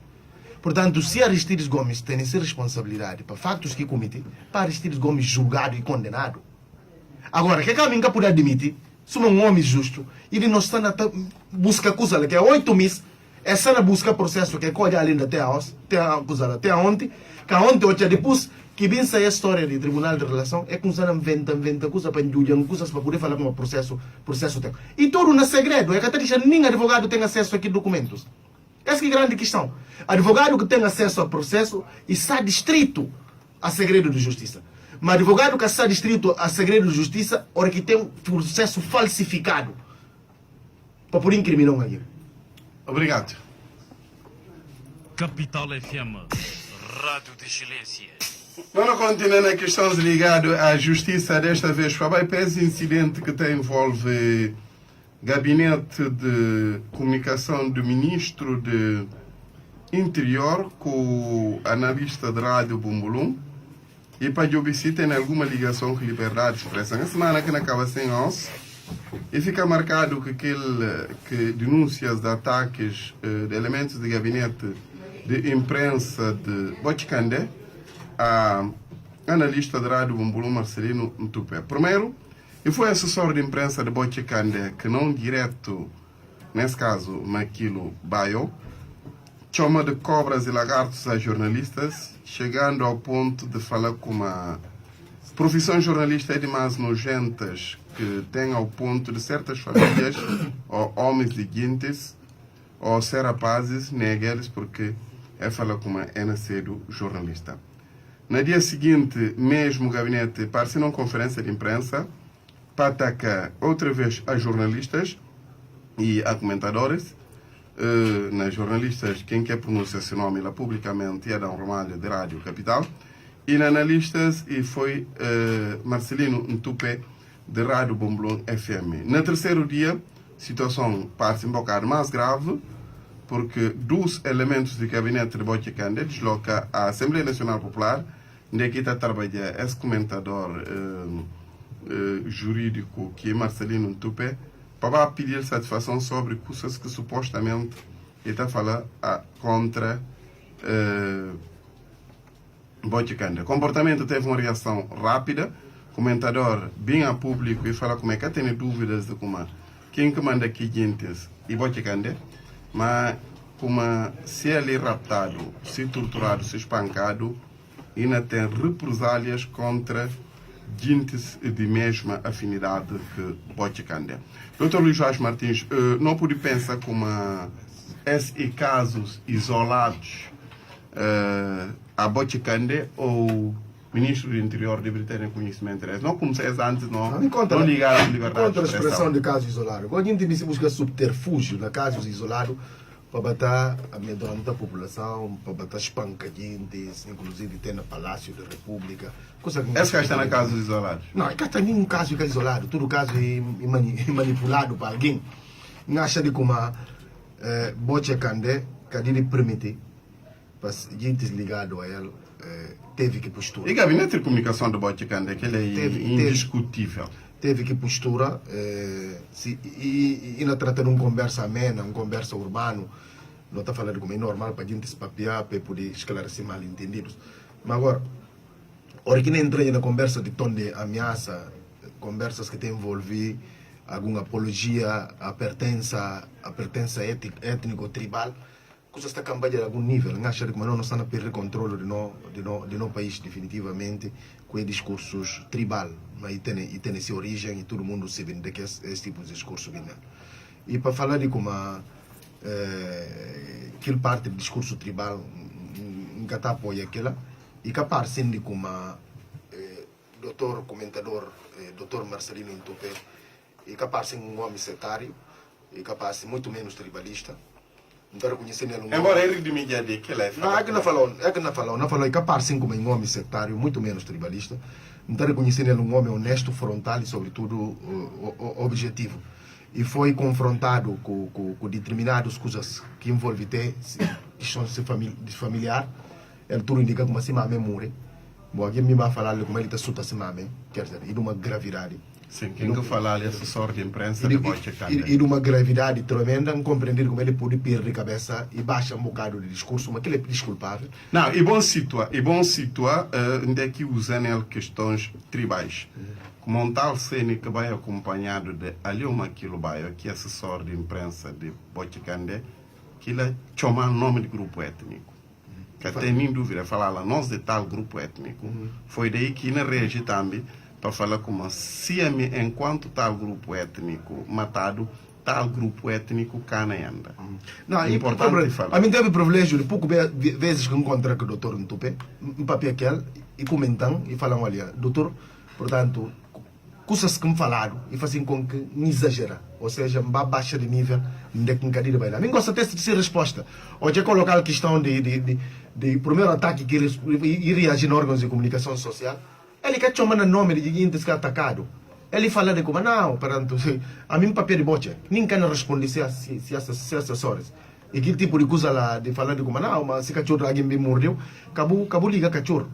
Portanto, se Aristides Gomes tem essa responsabilidade para fatos que comete, para Aristides Gomes julgado e condenado. Agora, que a mim pode admitir, se um homem justo, ele não está na busca coisa que é 8 meses, essa na busca processo que é coisa além até ontem, que ontem ou depois que bem sai a história do Tribunal de Relação, é que uns anos inventa coisa para julgar coisas para poder falar com o processo tem. E tudo no segredo, é que até deixa nenhum advogado tem acesso a aqueles documentos. Essa é a grande questão. Advogado que tem acesso ao processo está distrito a segredo de justiça. Mas advogado que está distrito a segredo de justiça, hora que tem um processo falsificado. para por incriminar alguém. Obrigado. Capital FM, Rádio de Excelência. Vamos continuar na questões ligadas à justiça, desta vez para esse incidente que envolve gabinete de comunicação do ministro de Interior com o analista de rádio Bumbulum e para que tem alguma ligação com liberdade de expressão. A semana que acaba sem nós e fica marcado que denúncias de ataques de elementos de gabinete de imprensa de Boticandé a analista de rádio Bumbulum Marcelino Ntupé. Primeiro, e foi assessor de imprensa de Boticandé que não direto, nesse caso, Maquilo Baio, chama de cobras e lagartos a jornalistas, chegando ao ponto de falar com a profissão jornalista é demais nojentas que tem ao ponto de certas famílias, ou homens seguintes, ou ser rapazes, negueles, porque é falar com uma nascido jornalista. No dia seguinte, mesmo o gabinete parece numa conferência de imprensa para atacar outra vez a jornalistas e a comentadores. Nas jornalistas, quem quer pronunciar seu nome lá publicamente é Adão Romalho de Rádio Capital. E na analistas e foi Marcelino Ntupé de Rádio Bumbulum FM. No terceiro dia, situação parece um bocado mais grave, porque dos elementos de gabinete de Boticandé desloca a Assembleia Nacional Popular, onde aqui está a trabalhar esse comentador jurídico que é Marcelino Ntupé, para pedir satisfação sobre coisas que supostamente ele está a falar contra Boticandé. O comportamento teve uma reação rápida, comentador bem a público e fala como é que tem dúvidas de como quem que manda aqui gentes e Boticandé, mas como se ele é raptado, se torturado, se espancado, ainda tem represálias contra gentes de mesma afinidade que Boticandé. Dr. Luís Vaz Martins, não pode pensar como esses casos isolados a Boticandé ou o ministro do Interior deveria ter conhecimento disso. Não como se antes, não ligar à liberdade de expressão. expressão De casos isolados. Agora a gente se busca subterfúgio na casos isolados para bater amedrontar a população, para bater espanca gente, inclusive tem no Palácio da República. Esse caso está na casos isolados? Não, é que está nenhum caso que é isolado. Todo caso é manipulado para alguém. Não acha de como Boticandé, que ele permite para gente ligado a ele, teve que postura. E o gabinete de comunicação de Boticandé, que ele é indiscutível. Teve que postura e não trata de uma conversa amena, uma conversa urbana. Não está falando como é normal para a gente se papear, para poder esclarecer mal entendidos. Mas agora, hora que nem entrei na conversa de tom de ameaça, conversas que tem envolver alguma apologia à pertença étnico-tribal, coisas está campanha de algum nível. Não acha que não está a perder controle de no país definitivamente com discursos tribal, mas tem essa origem e todo mundo sabe de que esse tipo de discurso vem. E para falar de como aquela parte do discurso tribal nunca está apoia aquela e capaz sendo como doutor comentador doutor Marcelino Ntupé e capaz sendo um homem setário e capaz muito menos tribalista. Não reconhecendo ele embora ele de mídia de que ele é. Não, é que não falou, é capaz sim como um homem sectário, muito menos tribalista. Não está reconhecendo ele um homem honesto, frontal e sobretudo objetivo. E foi confrontado com determinadas coisas que envolvem questões de familiar. Ele tudo indica como assim, mamãe morre. Bom, aqui me vai falar como ele está suta assim, mamãe, quer dizer, e de uma gravidade. Sim, quem que falar é assessor de imprensa de Boticandé. E de uma gravidade tremenda, compreender como ele pode perder a cabeça e baixa um bocado de discurso, mas que ele é desculpável. Não, é bom situar onde é que usam ele questões tribais. Como um tal cena que vai acompanhado de Alioma Quilobaio, que é assessor de imprensa de Boticandé, que ele chama o nome de grupo étnico. Que até nem dúvida, falar lá, nós de tal grupo étnico. Foi daí que ele reagiu também para falar como se enquanto tal grupo étnico matado, tal grupo étnico cana ainda. Não, é importante falar. A mim teve privilégio de pouco vezes que encontrei com o doutor Ntupé, um papel aquele, e comentam e falam, olha, doutor, portanto, coisas que me falaram e fazem com que me exagera. Ou seja, me baixa de nível de que me bailar. A mim gosta até de ser resposta. Hoje é colocar a questão de primeiro ataque que ele reagir em órgãos de comunicação social. Ele quer chamar o nome de gente que é atacado. Ele fala de como, não, perante, a mim papel de bocha. Ninguém responde se essas horas. E aquele tipo de coisa lá, de falar de como, não, mas se cachorro alguém me mordeu, acabou liga cachorro,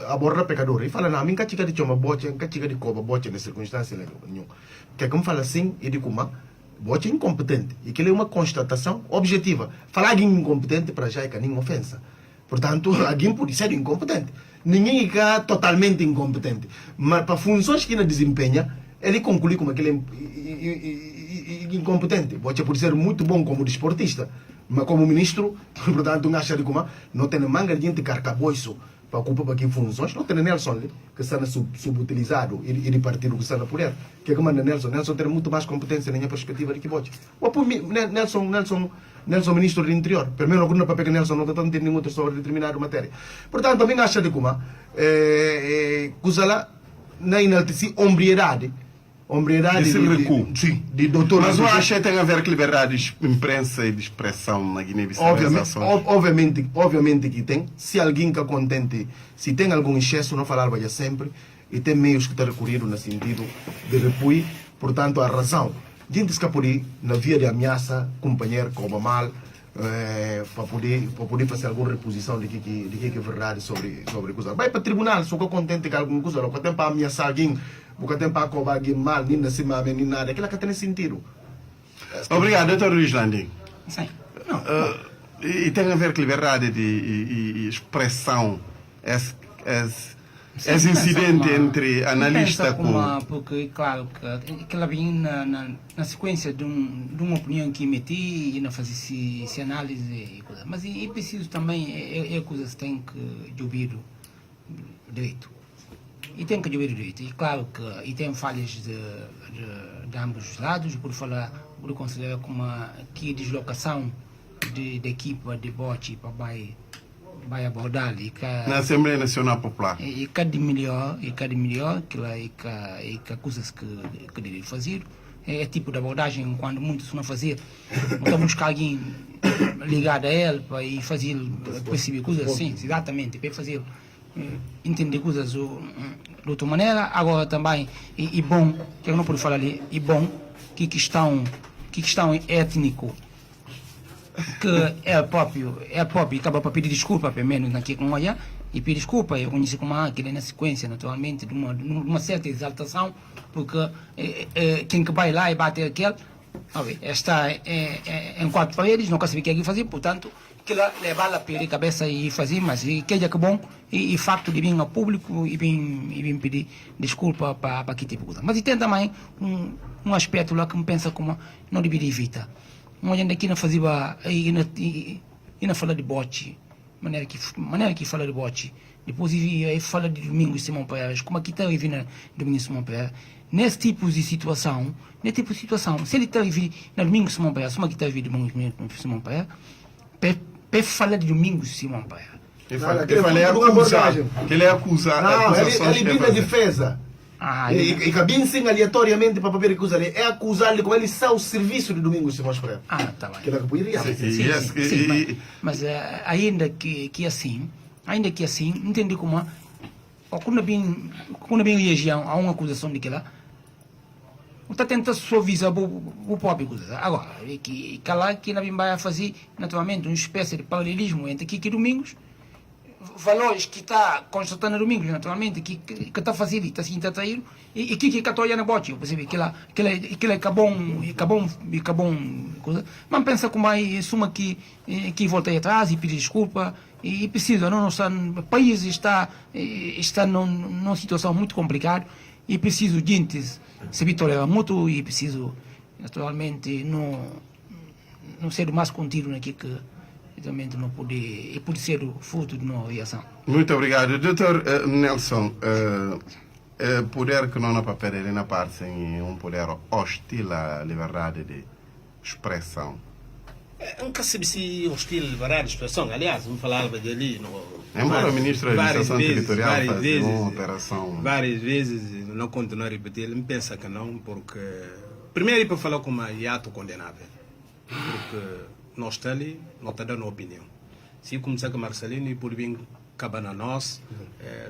aborda pecador. E fala, não, a mim cachica de chama bocha, cachica de coba bocha nessa circunstância nenhuma. Que como fala assim, e de como, bocha é incompetente. E que ele é uma constatação objetiva. Falar alguém incompetente para já é que nem ofensa. Portanto, alguém pode ser incompetente. Ninguém é totalmente incompetente. Mas para funções que ele desempenha, ele conclui como aquele incompetente. Pode ser muito bom como desportista, mas como ministro, portanto, não acha de como não tem manga de gente carcaboiço para ocupar aqui funções. Não tem Nelson, que está subutilizado e de partido que está na poder. Que é como Nelson. Nelson tem muito mais competência na minha perspectiva do que Bote. Nelson, ministro do interior. Primeiro, algum papel que Nelson não está tendo nenhum outro sobre determinada matéria. Portanto, também acha de como coisa lá, na enaltecer hombridade. Hombridade de doutor. Mas não acha que tem a ver com liberdade de imprensa e de expressão na Guiné-Bissau? Obviamente que tem. Se alguém que é contente, se tem algum excesso, não falar vai sempre. E tem meios que estão recorrido no sentido de repui. Portanto, a razão. Gente que por aí, na via de ameaça, companheiro, cobra mal, para poder fazer alguma reposição de que é verdade sobre coisa. Vai para o tribunal, se eu contente com alguma coisa, não tem para ameaçar alguém, não tem para cobrar alguém mal, nem na cima, nem nada. Aquilo que tem sentido. Obrigado, Dr. Luís Landim. Sim. E tem a ver com liberdade de expressão, esse incidente entre analista com... Porque, claro, que aquela vem na sequência de uma opinião que emiti e não fazer se análise e coisa. Mas é preciso também, coisas que tem que ouvir direito. E tem que ouvir direito. E claro que tem falhas de ambos os lados, por considerar como que deslocação de equipa de bote para vai abordar na Assembleia Nacional Popular. E cada melhor, que coisas que deve fazer. É tipo de abordagem quando muitos não fazer, então buscar alguém ligado a ele para ir fazer perceber coisas assim, exatamente, para fazer entender coisas de outra maneira. Agora também é bom, que eu não posso falar ali, é bom que questão étnico que é próprio acaba para pedir desculpa pelo menos aqui com olha e pedir desculpa. Eu conheci como aquele na sequência naturalmente de uma certa exaltação, porque quem que vai lá e bate aquele está em quatro paredes, não consegue o que fazer, portanto que lá levar a pele cabeça e fazer, mas que é que bom e facto de vir ao público e vir pedir desculpa para que tipo de coisa. Mas tem também um aspecto lá que me pensa como não deveria evitar. Olhando aqui não fazia e não fala de bote, maneira que fala de bote. Depois ia fala de Domingos Simão Pereira, como aqui está a vir na Domingos Simão Pereira. Nesse tipo de situação, se ele está a vir na Domingos Simão Pereira, como aqui está a vir Domingos Simão Pereira, para falar de Domingos Simão Pereira. Ele é acusado. Não, ele vem na defesa. E cabine sim aleatoriamente para ver acusar ele. É acusar-lhe como ele está ao serviço de Domingos Simão Pereira. Tá bem. Que ele poderia sim, mas ainda que assim, entende como quando bem região a uma acusação de que lá está tentando suavizar o próprio coisa. Agora, que não vai fazer naturalmente uma espécie de paralelismo entre aqui e Domingos, valores que está constatando Domingos naturalmente, que está fazendo, está se trair e que está olhando a bote, eu percebi que ele acabou coisa, mas pensa como aí suma que volta atrás e pedir desculpa e precisa, não está, o país está numa situação muito complicada e preciso gente se tolerar muito e preciso naturalmente não ser mais contido naquilo que realmente não pode ser o fruto de uma reação. Muito obrigado. Dr. Nelson, poder que não há papel ele na parte em poder hostil à liberdade de expressão. Nunca se hostil liberar a expressão. Aliás, me falava de ali. Embora o ministro da Administração Territorial fazia uma operação. Várias vezes, não continuo a repetir, ele me pensa que não, porque. Primeiro, ele para falar como ato condenável. Porque nós estamos ali, não está dando opinião. Se começar com Marcelino, e por vir acabar na nós,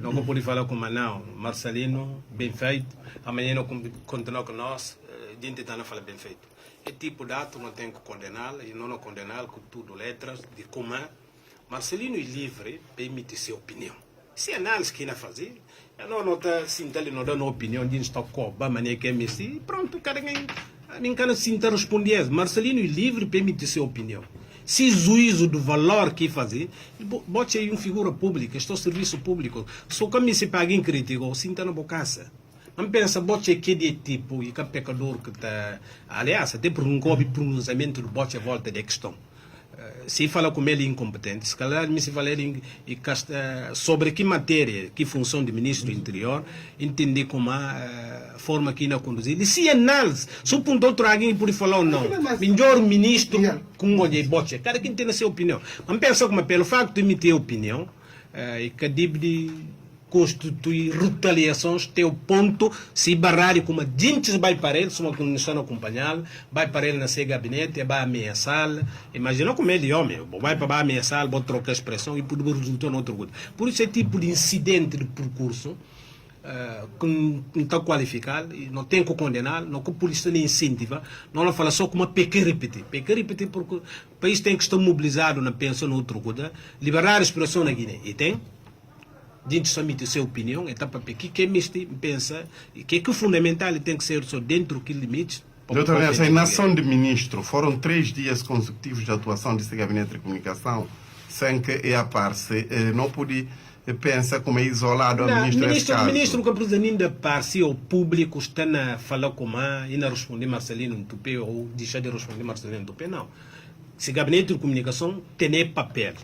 não vou poder falar como não. Marcelino, bem feito. Amanhã não continuar com nós, a gente está a falar bem feito. É tipo de ato não tem que condená-lo e não condená-lo com tudo letras de como é. Marcelino é livre para emitir sua opinião. Se é análise que ele fazer, não está sentando não dando opinião, de está com a maneira que é emitir, pronto, cada ninguém sinta responder. Marcelino é livre para emitir sua opinião. Se juízo do valor que fazer, bote aí uma figura pública, estou serviço público. Só que se paga em crítico, sinta na bocaça. Não pensa, bote aqui de tipo, e que pecador que está. Aliás, até por um pronunciamento do bote a volta da questão. Se fala com ele incompetente, se calhar me se falar sobre que matéria, que função de ministro do interior, entender como a forma que ainda conduzir. E se análise, se o ponto outro alguém pode falar ou não, melhor ministro com o de bote, cada quem tem a sua opinião. Mas pensa como pelo facto de emitir opinião, e que de constituir retaliações, tem o ponto, se barrar como a gente vai para ele, se uma condição acompanhá-lo, vai para ele na seu gabinete, vai ameaçá-lo. Imagina como ele é homem, vai para ameaçá-lo, vai trocar a expressão e pode resultar em outro coisa. Por isso, é tipo de incidente de percurso que não está qualificado, e não tem que condenar, não que a polícia nem incentiva, não fala só como uma pequena repetir. Pequena repetir porque o país tem que estar mobilizado na pensão, na outra coisa, liberar a expressão na Guiné. E tem. Gente só emite sua opinião, etapa que é misto, pensa, que é fundamental e tem que ser só dentro do limite. Doutor Nelson, em nação de ministro, foram 3 dias consecutivos de atuação desse gabinete de comunicação, sem que a parce não pude pensar como é isolado a ministro nesse caso. O ministro que precisa ainda parce ao público está a falar como e não responder Marcelino Tupé ou deixar de responder Marcelino Tupé, não. Esse gabinete de comunicação tem papel.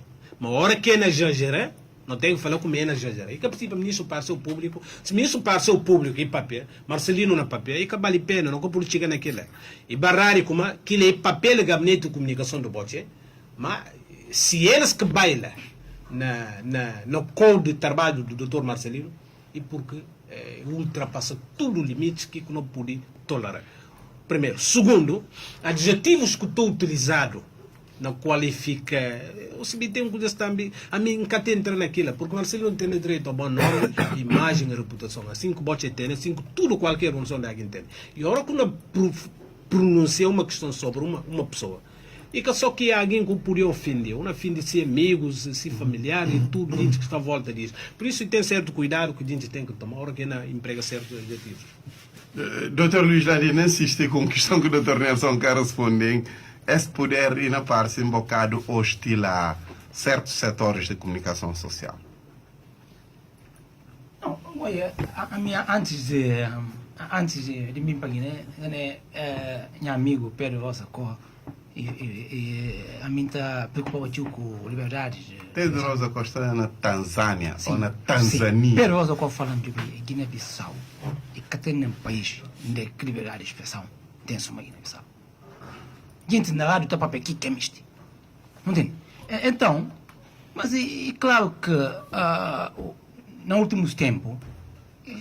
Mas a hora que é na exagerar, não tem que falar com menos exagerar. E que precisa o ministro passe ao público. Se o ministro passe ao público e papel, Marcelino na papel, e que vale a pena, não que por chegar naquilo. E barrar como aquele é papel do gabinete de comunicação do bote. Mas se eles que bailam no código de trabalho do Dr. Marcelino, e porque ultrapassa todo o limite que não pode tolerar. Primeiro. Segundo, adjetivos que estou utilizado não qualifica. Se tem um coisa também, a mim nunca tem entrar naquilo, porque Marcelino não tem direito a bom nome, imagem e reputação. Assim que o bote tem, assim que tudo, qualquer função de alguém tem. E a hora que não pronuncia uma questão sobre uma pessoa, e que só que alguém que poderia ofender, uma fim de ser amigos, ser familiar e tudo, gente que está à volta disso. Por isso tem certo cuidado que a gente tem que tomar, a hora que não emprega certos adjetivos. Dr. Luís Landim, não insiste com a questão que o Dr. Nelson quer responder. Esse poder ir na parte um bocado hostil a certos setores de comunicação social? Não, olha, a minha, antes de mim para Guiné, meu amigo Pedro Rosa Costa, a mim está preocupado com liberdade. Pedro Rosa Costa na Tanzânia, ou na Tanzânia? Sim. Pedro Rosa Costa falando de Guiné-Bissau, e que tem um país de liberdade de expressão, tem uma Guiné-Bissau. Gente na rádio está para aqui que é misto. Não entende? Então, mas é claro que nos últimos tempos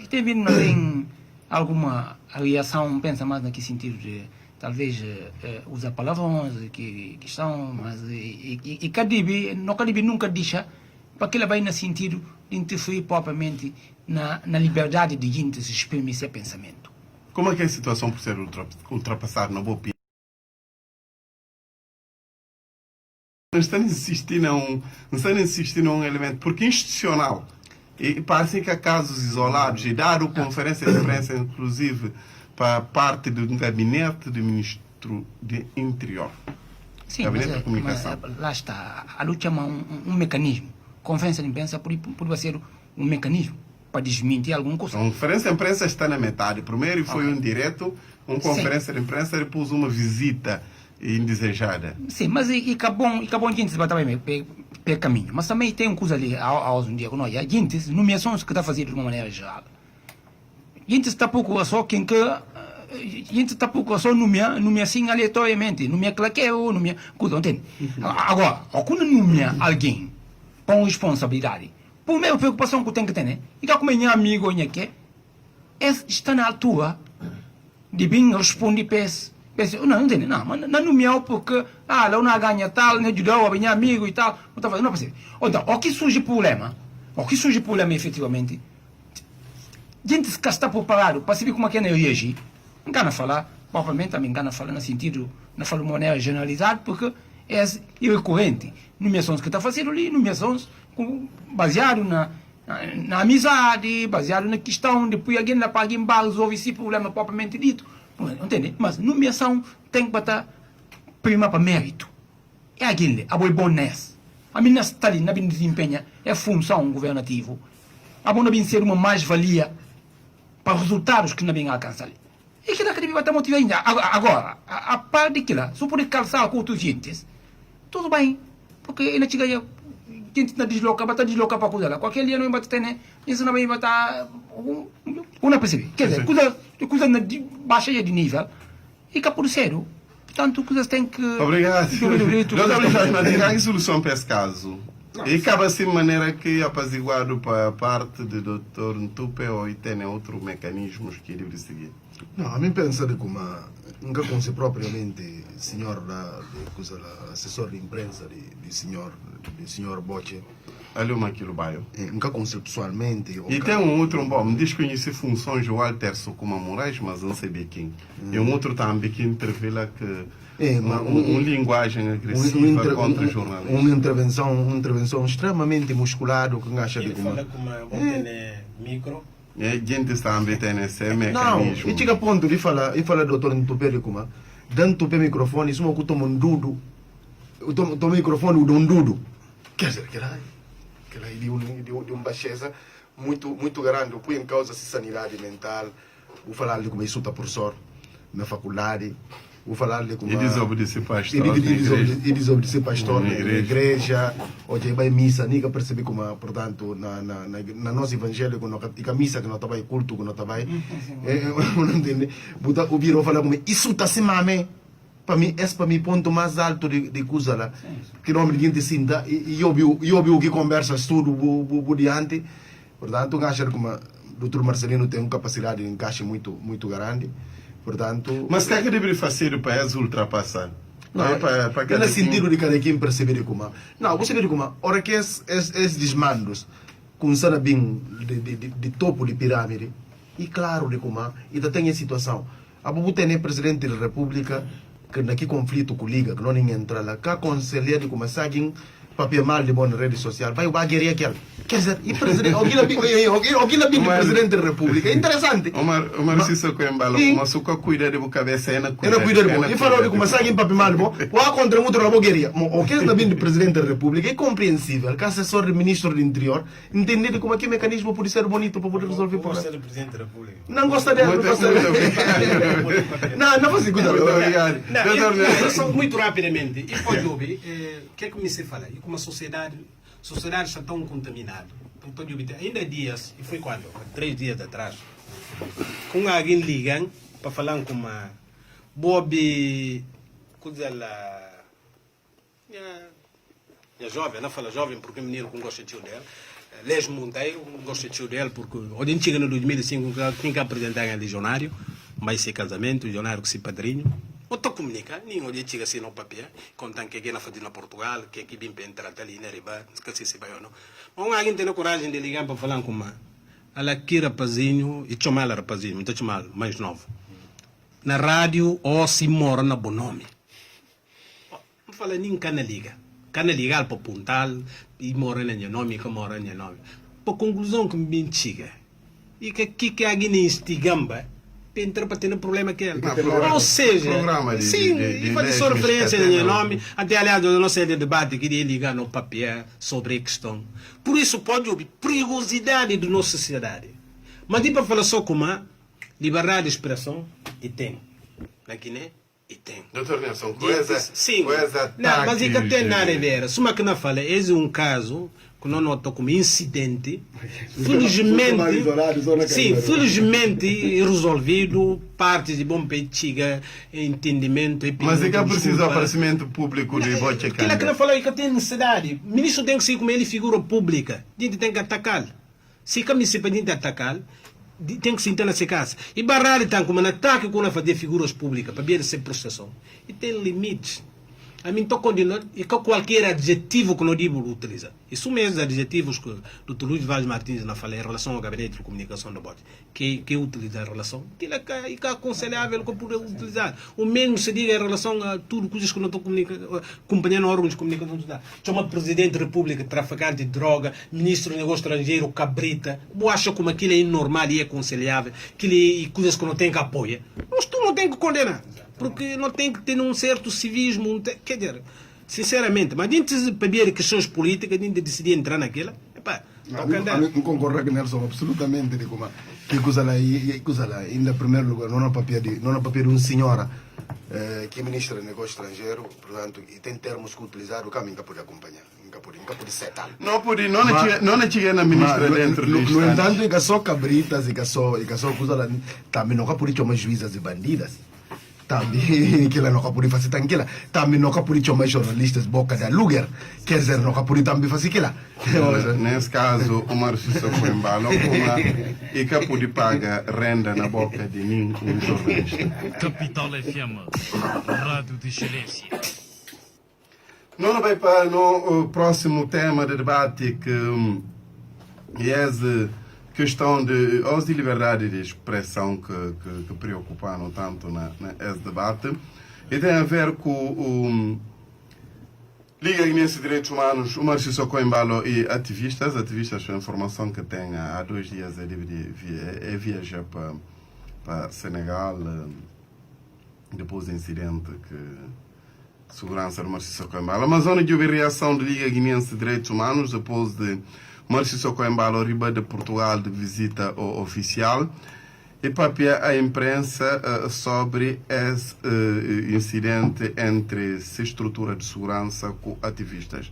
tem vindo também alguma reação, pensa mais naquele sentido de talvez usar palavrões que estão, mas e Cadibe nunca deixa para que ela vai no sentido de interferir propriamente na liberdade de gente se exprimir seu pensamento. Como é que é a situação por ser ultrapassada na boa opinião? Não estão insistindo num elemento, porque institucional, e parece que há casos isolados, e dado conferência de imprensa, inclusive, para parte do gabinete do ministro do Interior. Sim, gabinete de comunicação. Mas lá está, a luta chama um mecanismo. Conferência de imprensa pode ser um mecanismo para desmentir alguma coisa. A conferência de imprensa está na metade. Primeiro foi um direto, uma conferência de imprensa, depois uma visita indesejada. Sim, mas e acabou a gente vai também pelo caminho. Mas também tem uma coisa ali, aos um dia, que nós, a gente, nomeações que está fazendo de uma maneira geral. A gente está pouco só quem que a gente está pouco só nomear assim aleatoriamente, nomear claqueu, nomear coisa, entende? Agora, quando nomear alguém com responsabilidade, a primeira preocupação que eu tenho que ter, né? E que como é meu amigo ou que é estar na altura de bem responder não entende, não, mas não nomear porque lá não ganha tal, não ajudou a minha amigo e tal, não está fazendo, não percebe. Então, o que surge problema efetivamente, gente que está preparado para saber como é que é reagir, não quer falar, provavelmente também quer falar no sentido, não falo de maneira generalizada, porque é recorrente. Nomeações que está fazendo ali, nomeações baseado na amizade, baseado na questão de depois alguém lá para alguém resolver esse problema propriamente dito. Entende? Mas nomeação tem que botar prima para mérito. É aquele, a boi bom nessa. A minha está ali, na desempenha, é função governativa. A bom não ser uma mais-valia para os resultados que não vem alcançar ali. E que deve estar motivado ainda. Agora, a parte de que lá, se pode calçar com outros gentes, tudo bem. Porque ele chega aí, gente não desloca, vai deslocar para coisa lá. Qualquer dia não vai ter, né? Isso não vai estar. Não percebe? Quer dizer, coisa de baixa de nível. E que por sério. Portanto, coisas têm que. Obrigado. Mas há solução para esse caso. E acaba assim de maneira que apaziguado para a parte do Dr. Ntupe ou tem outros mecanismos que ele deve seguir? Não, a mim pensa de como nunca conheci propriamente senhor assessor de imprensa de senhor Boche. Ali uma aquilo baio. Nunca conheci pessoalmente. E tem um outro, bom, me desconheci funções do Walter Sokuma Moraes, mas não sei bem quem. E um outro também que revela que uma linguagem agressiva contra os jornalistas. Uma intervenção extremamente musculada que acha de como. Fala como micro. Gente está ambitando esse mecanismo. Não, e chega a ponto de falar doutor Ntupe como, dando o microfone, isso é o que toma um dudo, o microfone de um dudo. Quer dizer, que era de uma baixeza muito grande, põe em causa a sanidade mental, vou falar de como isso está por sorte na faculdade, vou falar de como... E desobedecer pastor e desobedecer pastor na igreja, hoje vai missa, ninguém percebe como, portanto, na nosso evangelho, e a missa que não estava em culto, que não estava aí, não entende? O biro fala como, isso está se mame. Esse para mim ponto mais alto de coisa lá, que não me ninguém sinta, e eu vi o que conversa tudo o diante, portanto, eu acho que o Dr. Marcelino tem uma capacidade de encaixe muito grande, portanto... Mas o que é que deveria fazer para eles ultrapassar? Não, é no sentido de cada quem perceber como... Não, você vê como, ora que esses desmandos, com o bem de topo de pirâmide, e claro de como, e tem a situação, a Bubu tem presidente da República, que naquele conflito com a Liga, que não ninguém entra lá, que a conselheira como sagem papel mal de boa rede social, vai o bagueria aquele. Quer dizer, e presidente, alguém lá bem presidente da República, é interessante. Omar Sissoko Coembalo, mas o que cuida de boa cabeça é na cuida de boa. E falou de como sagem papel mal de boa, o contra muito na bagueria. O que é lá bem de presidente da República é compreensível, que assessor do ministro do Interior, entender como é que mecanismo pode ser bonito para poder resolver o problema. Presidente da República. Não gosta dele, não gosta dele. Não faz cuidado. Não, muito rapidamente, e pode ouvir, o que é que me se fala? E como a sociedade está tão contaminada. Então, ainda dias, e foi quando? 3 dias atrás, com alguém ligando para falar com uma Bob, coisa lá, a jovem, não fala jovem porque o menino com gosta de tio dela, Les Monteiro, gosta de tio dela porque onde chega no 2005, quem que apresentar é legionário, vai ser casamento, legionário que se padrinho. Ou tu comunica, ninguém olha chega assim no papel, contam que é na fazenda Portugal, que aqui bem pentra ali na riba, esqueci se vai ou não. Mas alguém tem a coragem de ligar para falar com uma, ela aqui rapazinho, e chama ela rapazinho, muito chama mais novo. Na rádio, ou se mora na Bonome. Não fala nem cana liga. Cana ligar para Puntal, e mora na nome, que mora na nome. Por conclusão que me chega, e que aqui que alguém instigamba, entra para ter um problema que é. Ou seja, sim, e fazer só referência ao meu nome, até aliás, eu não sei de debate que iria ligar no papel sobre a questão. Por isso pode haver perigosidade da nossa sociedade. Mas para falar só como a liberdade de expressão, e tem. Na Guiné, e tem. Doutor Nelson, sim, não, mas é que tem nada a ver. Só que não fala, esse é um caso que não notou como incidente, felizmente resolvido, partes de bom petiga, entendimento. Mas é que precisa aparecimento público de voce Aquilo que ele falou é que tem necessidade. O ministro tem que ser como ele figura pública. A gente tem que atacar. Se a município a gente atacar, tem que se entrar nessa casa. E barrar então como um ataque quando fazer figuras públicas para ver essa processão. E tem limites. A mim estou condenando e que qualquer adjetivo que não devo utilizar. Isso mesmo adjetivos que o Dr. Luís Vaz Martins não falou em relação ao gabinete de comunicação do bote. Que utiliza em relação. Aquilo é que é aconselhável que poder utilizar. O mesmo se diga em relação a tudo coisas que não estou acompanhando órgãos de comunicação social. Chama presidente da República, traficante de droga, ministro do negócio estrangeiro, cabrita. Você acha como aquilo é normal e é aconselhável, aquilo é coisas que não tem que apoiar. Mas tu não tem que condenar. Porque não tem que ter um certo civismo, quer dizer, sinceramente, mas a gente para ver questões políticas, a gente decidir entrar naquela, não concordo com Nelson, absolutamente, de como que coisa lá, ainda em primeiro lugar, não há papel de uma senhora que é ministra do negócio estrangeiro, portanto, e tem termos que utilizar, o caminho que pode acompanhar, nunca pode setar. Não tinha na ministra dentro disso. No entanto, é que só cabritas, e que só coisa lá, também não pode chamar juízas e bandidas. Também que ela não pode fazer tanquela, também não pode chamar jornalistas boca de aluguer, quer dizer, não pode também fazer aquilo. Nesse caso, o Márcio Socoembalo e que pode pagar renda na boca de nenhum jornalista. Capital FM, Rádio de Excelência. Não vai para o próximo tema de debate que é questão de liberdade de expressão que preocuparam tanto nesse debate e tem a ver com o Liga Guinense de Direitos Humanos, o Márcio Socoembalo e ativistas. Ativistas, a informação que tem há 2 dias é viajar para Senegal depois do incidente que segurança do Márcio Socoembalo. Mas onde houve reação da Liga Guinense de Direitos Humanos depois de Márcio Socoembalo arriba de Portugal de visita oficial e papia a imprensa sobre esse incidente entre essa estrutura de segurança com ativistas.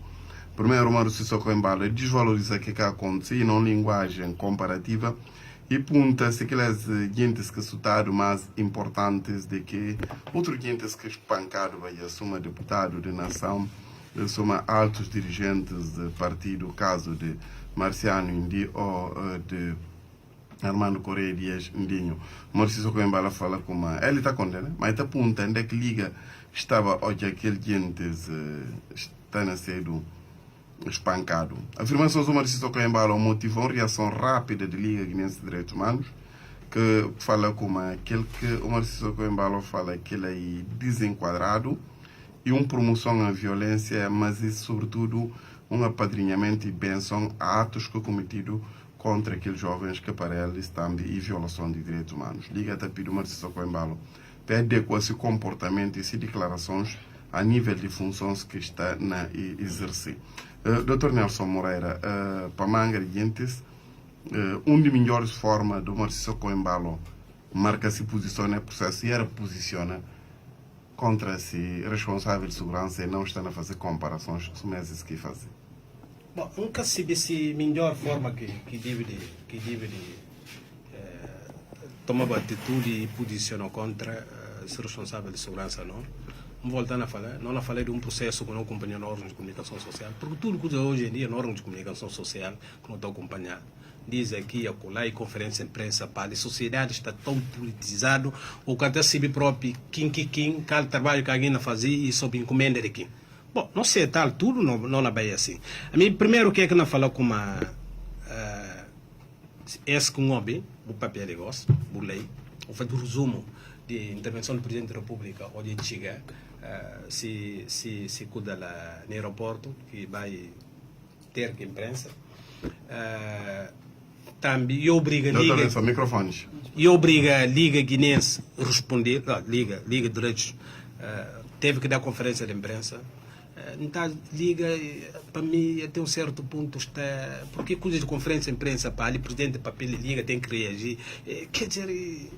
Primeiro, Márcio Socoembalo desvaloriza o que aconteceu em uma linguagem comparativa e aponta-se aquelas gentes que citaram mais importantes de que outros gentes que espancado vai assumir deputado de nação, assumir altos dirigentes de partido, caso de Marciano Indi ou de Armando Correia Dias Indinho. Márcio Socoembalo fala como ele está condenado, mas está apontando que liga estava hoje aquele gente está nascendo espancado. Afirmações do Márcio Socoembalo motivam uma reação rápida da Liga Guinense de Direitos Humanos, que fala como aquele que o Márcio Socoembalo fala que ele é desenquadrado e uma promoção à violência, mas isso sobretudo um apadrinhamento e benção a atos que cometido contra aqueles jovens que para eles também e violação de direitos humanos. Liga até pediu Márcio Socoembalo para adequar esse comportamento e essas declarações a nível de funções que está na exercer. Dr. Nelson Moreira, para manga gentes, uma das melhores formas do Márcio Socoembalo marca-se posição no processo e era posiciona contra esse responsável de segurança e não está a fazer comparações com meses que fazem. Bom, nunca se disse melhor forma que deve tomar atitude e posicionar contra esse responsável de segurança, não. Não voltando a falar, não falei de um processo que não acompanha no órgão de comunicação social, porque tudo que hoje em dia no órgão de comunicação social que não está acompanhando. Diz aqui, acolá e conferência de imprensa para a sociedade está tão politizado, ou que até se próprio cada trabalho que alguém fazia e sob encomenda de quem. Bom, não sei tal, tudo não é bem assim. A mim, primeiro, o que é que não falou com uma esse com o papel de gosto, o lei, ou faz o resumo de intervenção do Presidente da República, onde chega, se cuida lá no aeroporto, que vai ter que imprensa. Também e obriga a Liga Guinense a responder, Liga de Direitos, teve que dar conferência de imprensa, Então, liga, para mim, até um certo ponto está. Porque coisas de conferência de imprensa, para ali, presidente de papel liga, tem que reagir. Quer dizer,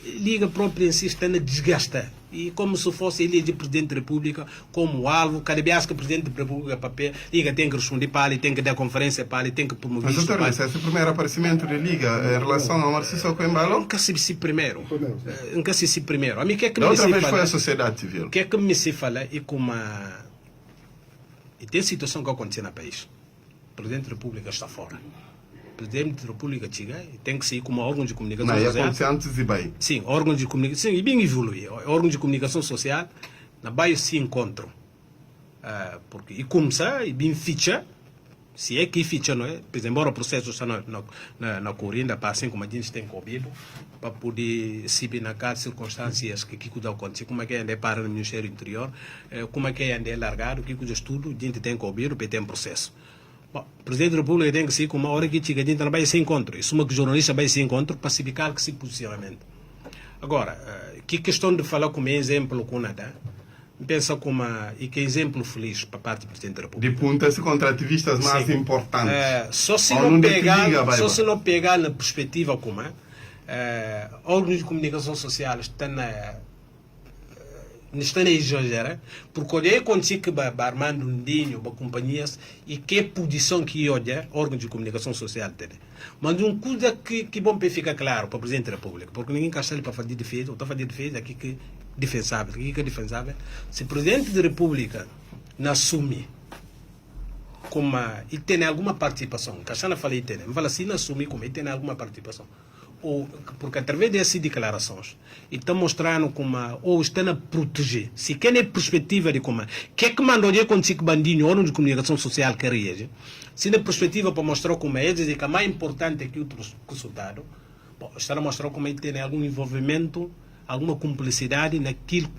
liga própria em si está a desgastar. E como se fosse ele de presidente da República, como alvo, cada vez que o presidente da República papel, liga, tem que responder para ali, tem que dar conferência para ali, tem que promover. Mas, doutor, esse é o primeiro aparecimento de liga em relação ao Marciso Coimbalo? Nunca se primeiro. Nunca se primeiro. A mim, o que é que Da me outra se vez fala? foi a sociedade civil. O que é que me se fala é como e tem situação que acontece no país. O Presidente da República está fora. O Presidente da República chega e tem que sair como órgão de comunicação Não, social. aconteceu antes e bem. Sim, órgão de comunicação. Sim, e bem evoluir. Órgão de comunicação social, na Baia se encontram. Porque, e começar, e bem ficha, se é que ficha, não é? Pois, embora o processo está na corrida, para assim como a gente tem cobrido, para poder saber na cada circunstâncias que tudo acontece, como é que é para no Ministério do Interior, como é que é largado, o que o estudo, a gente tem cobrido, para ter um processo. Bom, o Presidente da República tem que ser como uma hora que chega, a gente não vai se encontro. Isso é uma que o jornalista vai se encontro para se ficar que se posicionamento. Agora, que questão de falar como exemplo com nada, pensa como e que exemplo feliz para a parte do Presidente da República. De punta-se contra ativistas mais Sim. importantes. Só se Ou não não pegar, liga, vai, só vai. se não pegar na perspectiva como órgãos de comunicação social estão a exagerar, porque olhei quando se que Armando Ndinho, companhias, e que posição que olha órgãos de comunicação social tem. Mas uma coisa que bom para ficar claro para o Presidente da República, porque ninguém está ali para fazer defesa, ou está a fazer defesa aqui que defensável, aqui que é defensável. Se o Presidente da República não assume como ele tem alguma participação, Caixana falei tem, mas fala assim, não assume como ele tem alguma participação. Ou, porque através dessas declarações está mostrando como ou está a proteger se quer é perspectiva de como que é que mandou de acontecer com bandinho órgão de comunicação social que reage se na perspectiva para mostrar como é dizer que é mais importante que outros resultados está a mostrar como ele tem algum envolvimento, alguma cumplicidade naquilo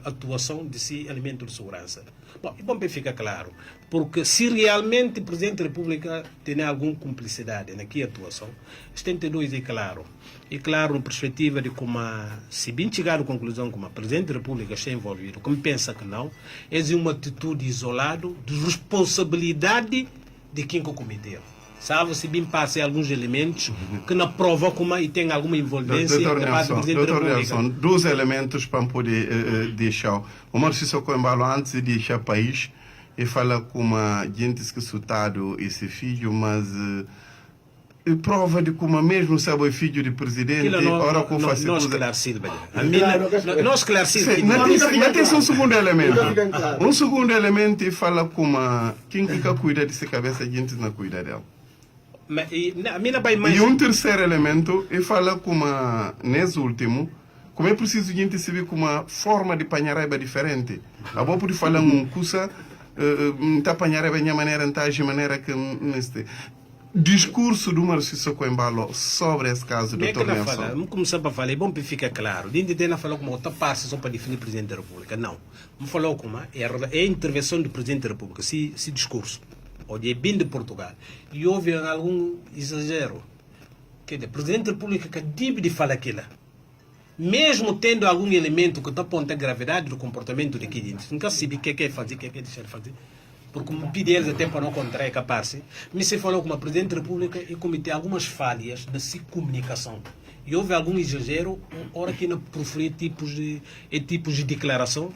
atuação desse elemento de segurança. Bom, e bom para ficar claro, porque se realmente o Presidente da República tem alguma cumplicidade naquela atuação, 72 é claro. E claro, na perspectiva de como, se bem chegar à conclusão como o Presidente da República está envolvido, como pensa que não, é uma atitude isolada de responsabilidade de quem cometeu. Salvo se bem passem alguns elementos que não provocam e têm alguma envolvência da parte do Presidente da República. Nelson, dois elementos para poder deixar. O Marciso Coimbalo, antes de deixar o país, ele fala com a gente que soltado esse filho, mas prova de como mesmo sabe o filho do presidente, ora com facilidade. Não esclarecido, não esclarecido. Mas tem um segundo elemento. Um segundo elemento e fala como quem fica cuida dessa cabeça, a gente não cuida dela. E um terceiro elemento, ele fala como, nesse último, como é preciso a gente se ver com uma forma de panharaiba diferente. A boa por falar coisa, está panharaiba de maneira, de maneira que neste discurso do Marciso Coimbalo sobre esse caso do Dr. Nelson. Vamos começar para falar, é bom para ficar claro. Dentro de não falou como outra parte só para definir o Presidente da República. Não. Vamos falar como é a intervenção do Presidente da República, esse discurso. Onde é bem de Portugal. E houve algum exagero. Quer dizer, o Presidente da República que deve de falar aquilo. Mesmo tendo algum elemento que está apontando a gravidade do comportamento de quem nunca sabe o que é fazer, o que é deixar de fazer. Porque me pedi eles até para não contrair capaz. Mas se falou com o Presidente da República e cometeu algumas falhas na sua comunicação. E houve algum exagero, hora que não proferir tipos de declaração,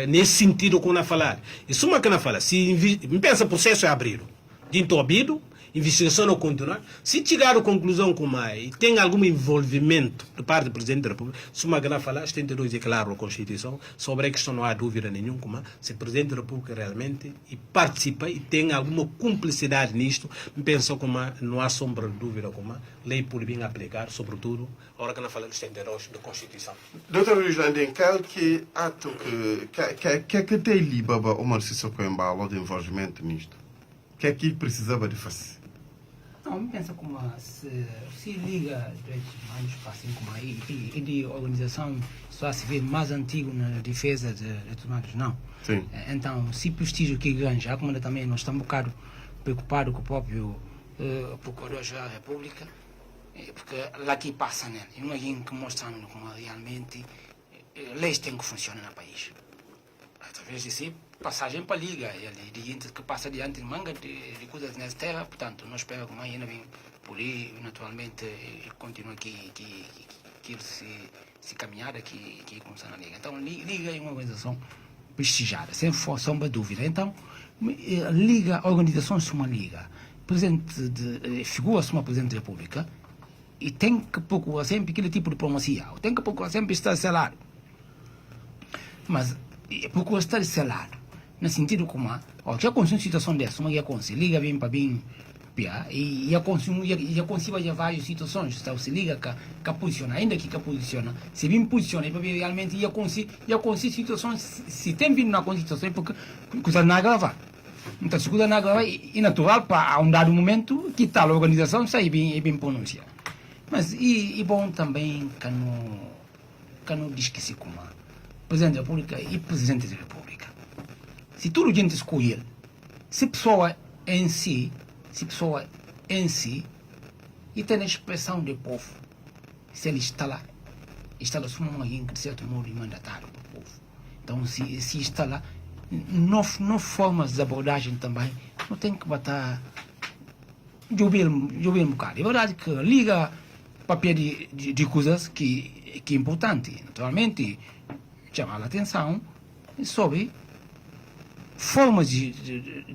nesse sentido que eu não falar. Isso é uma que não fala. Se pensa o processo é abrido, dentro abrido, investigação não continuar. Se chegar à conclusão como e tem algum envolvimento de parte do Presidente da República, se uma grande falar, 72 é claro a Constituição, sobre a questão não há dúvida nenhuma, como se o Presidente da República realmente participa e tem alguma cumplicidade nisto, penso como não há sombra de dúvida como lei por bem aplicar, sobretudo, a hora que não fala dos 72 da Constituição. Dr. Luís Landim, que ato que tem libaba o Marciso Coimbalo de envolvimento nisto? O que é que ele precisava de fazer? Não, me pensa como se liga direitos humanos para assim como aí e de organização só civil mais antigo na defesa de direitos humanos, não. Sim. Então, se prestígio que ganha, já como também nós estamos um bocado preocupados com o próprio Procurador-Geral da República, porque lá que passa nele, e não é alguém que mostrando como realmente leis têm que funcionar no país. Através de si, passagem para a Liga, ele de gente que passa diante de manga de coisas nessa terra, portanto, nós esperamos que amanhã vem por aí, naturalmente, e continua aqui se caminhada que começa na Liga. Então, Liga é uma organização prestigiada, sem sombra de dúvida. Então, a Liga, a organização é uma Liga, figura-se uma Presidente da República, e tem que procurar sempre aquele tipo de diplomacia, tem que procurar sempre estar selado. Mas procura estar selado, no sentido como, já aconteceu uma situação dessa, uma liga bem para bem, e já aconteceu várias situações, então se liga que posiciona, ainda que posiciona, se bem posiciona, para ver realmente, já aconteceu situações, se tem vindo na situação, porque coisa não gravar. Então, se coisa não gravar, é natural para, a um dado momento, que tal a organização sai bem pronunciada. Mas é bom também que não diz que se como Presidente da República e Presidente da República. Se tudo gente escolher, se pessoa em si, e tem a expressão do povo, se ele está lá assumindo alguém que de certo modo é mandatário do povo. Então, se está lá, não formas de abordagem também, não tem que bater de ouvir um bocado. É verdade que liga papel de coisas que é importante. Naturalmente, chamar a atenção sobre formas de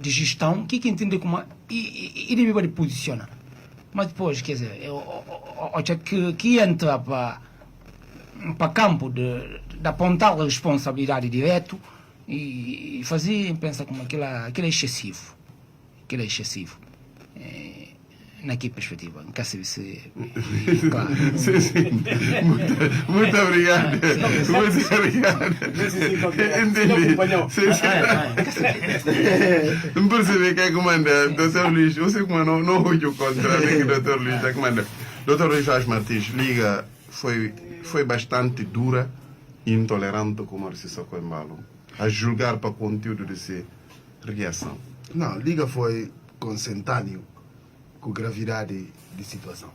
gestão que entende como e deve posicionar. Mas depois, quer dizer, que entra para campo de apontar a responsabilidade direto e fazer, pensa como aquilo é excessivo. Aquilo é excessivo. Naquela perspectiva, não quer saber se. Claro. Sim. Muito obrigado. Muito obrigado. Entendi. Não percebi que é que manda, Dr. Luís. Você como não ouve o contrário que o Dr. Luís é que manda. Dr. Luís Vaz Martins, Liga foi bastante dura e intolerante com Márcio Socoembalo, a julgar para o conteúdo dessa reação. Não, Liga foi consentâneo com gravidade de situação.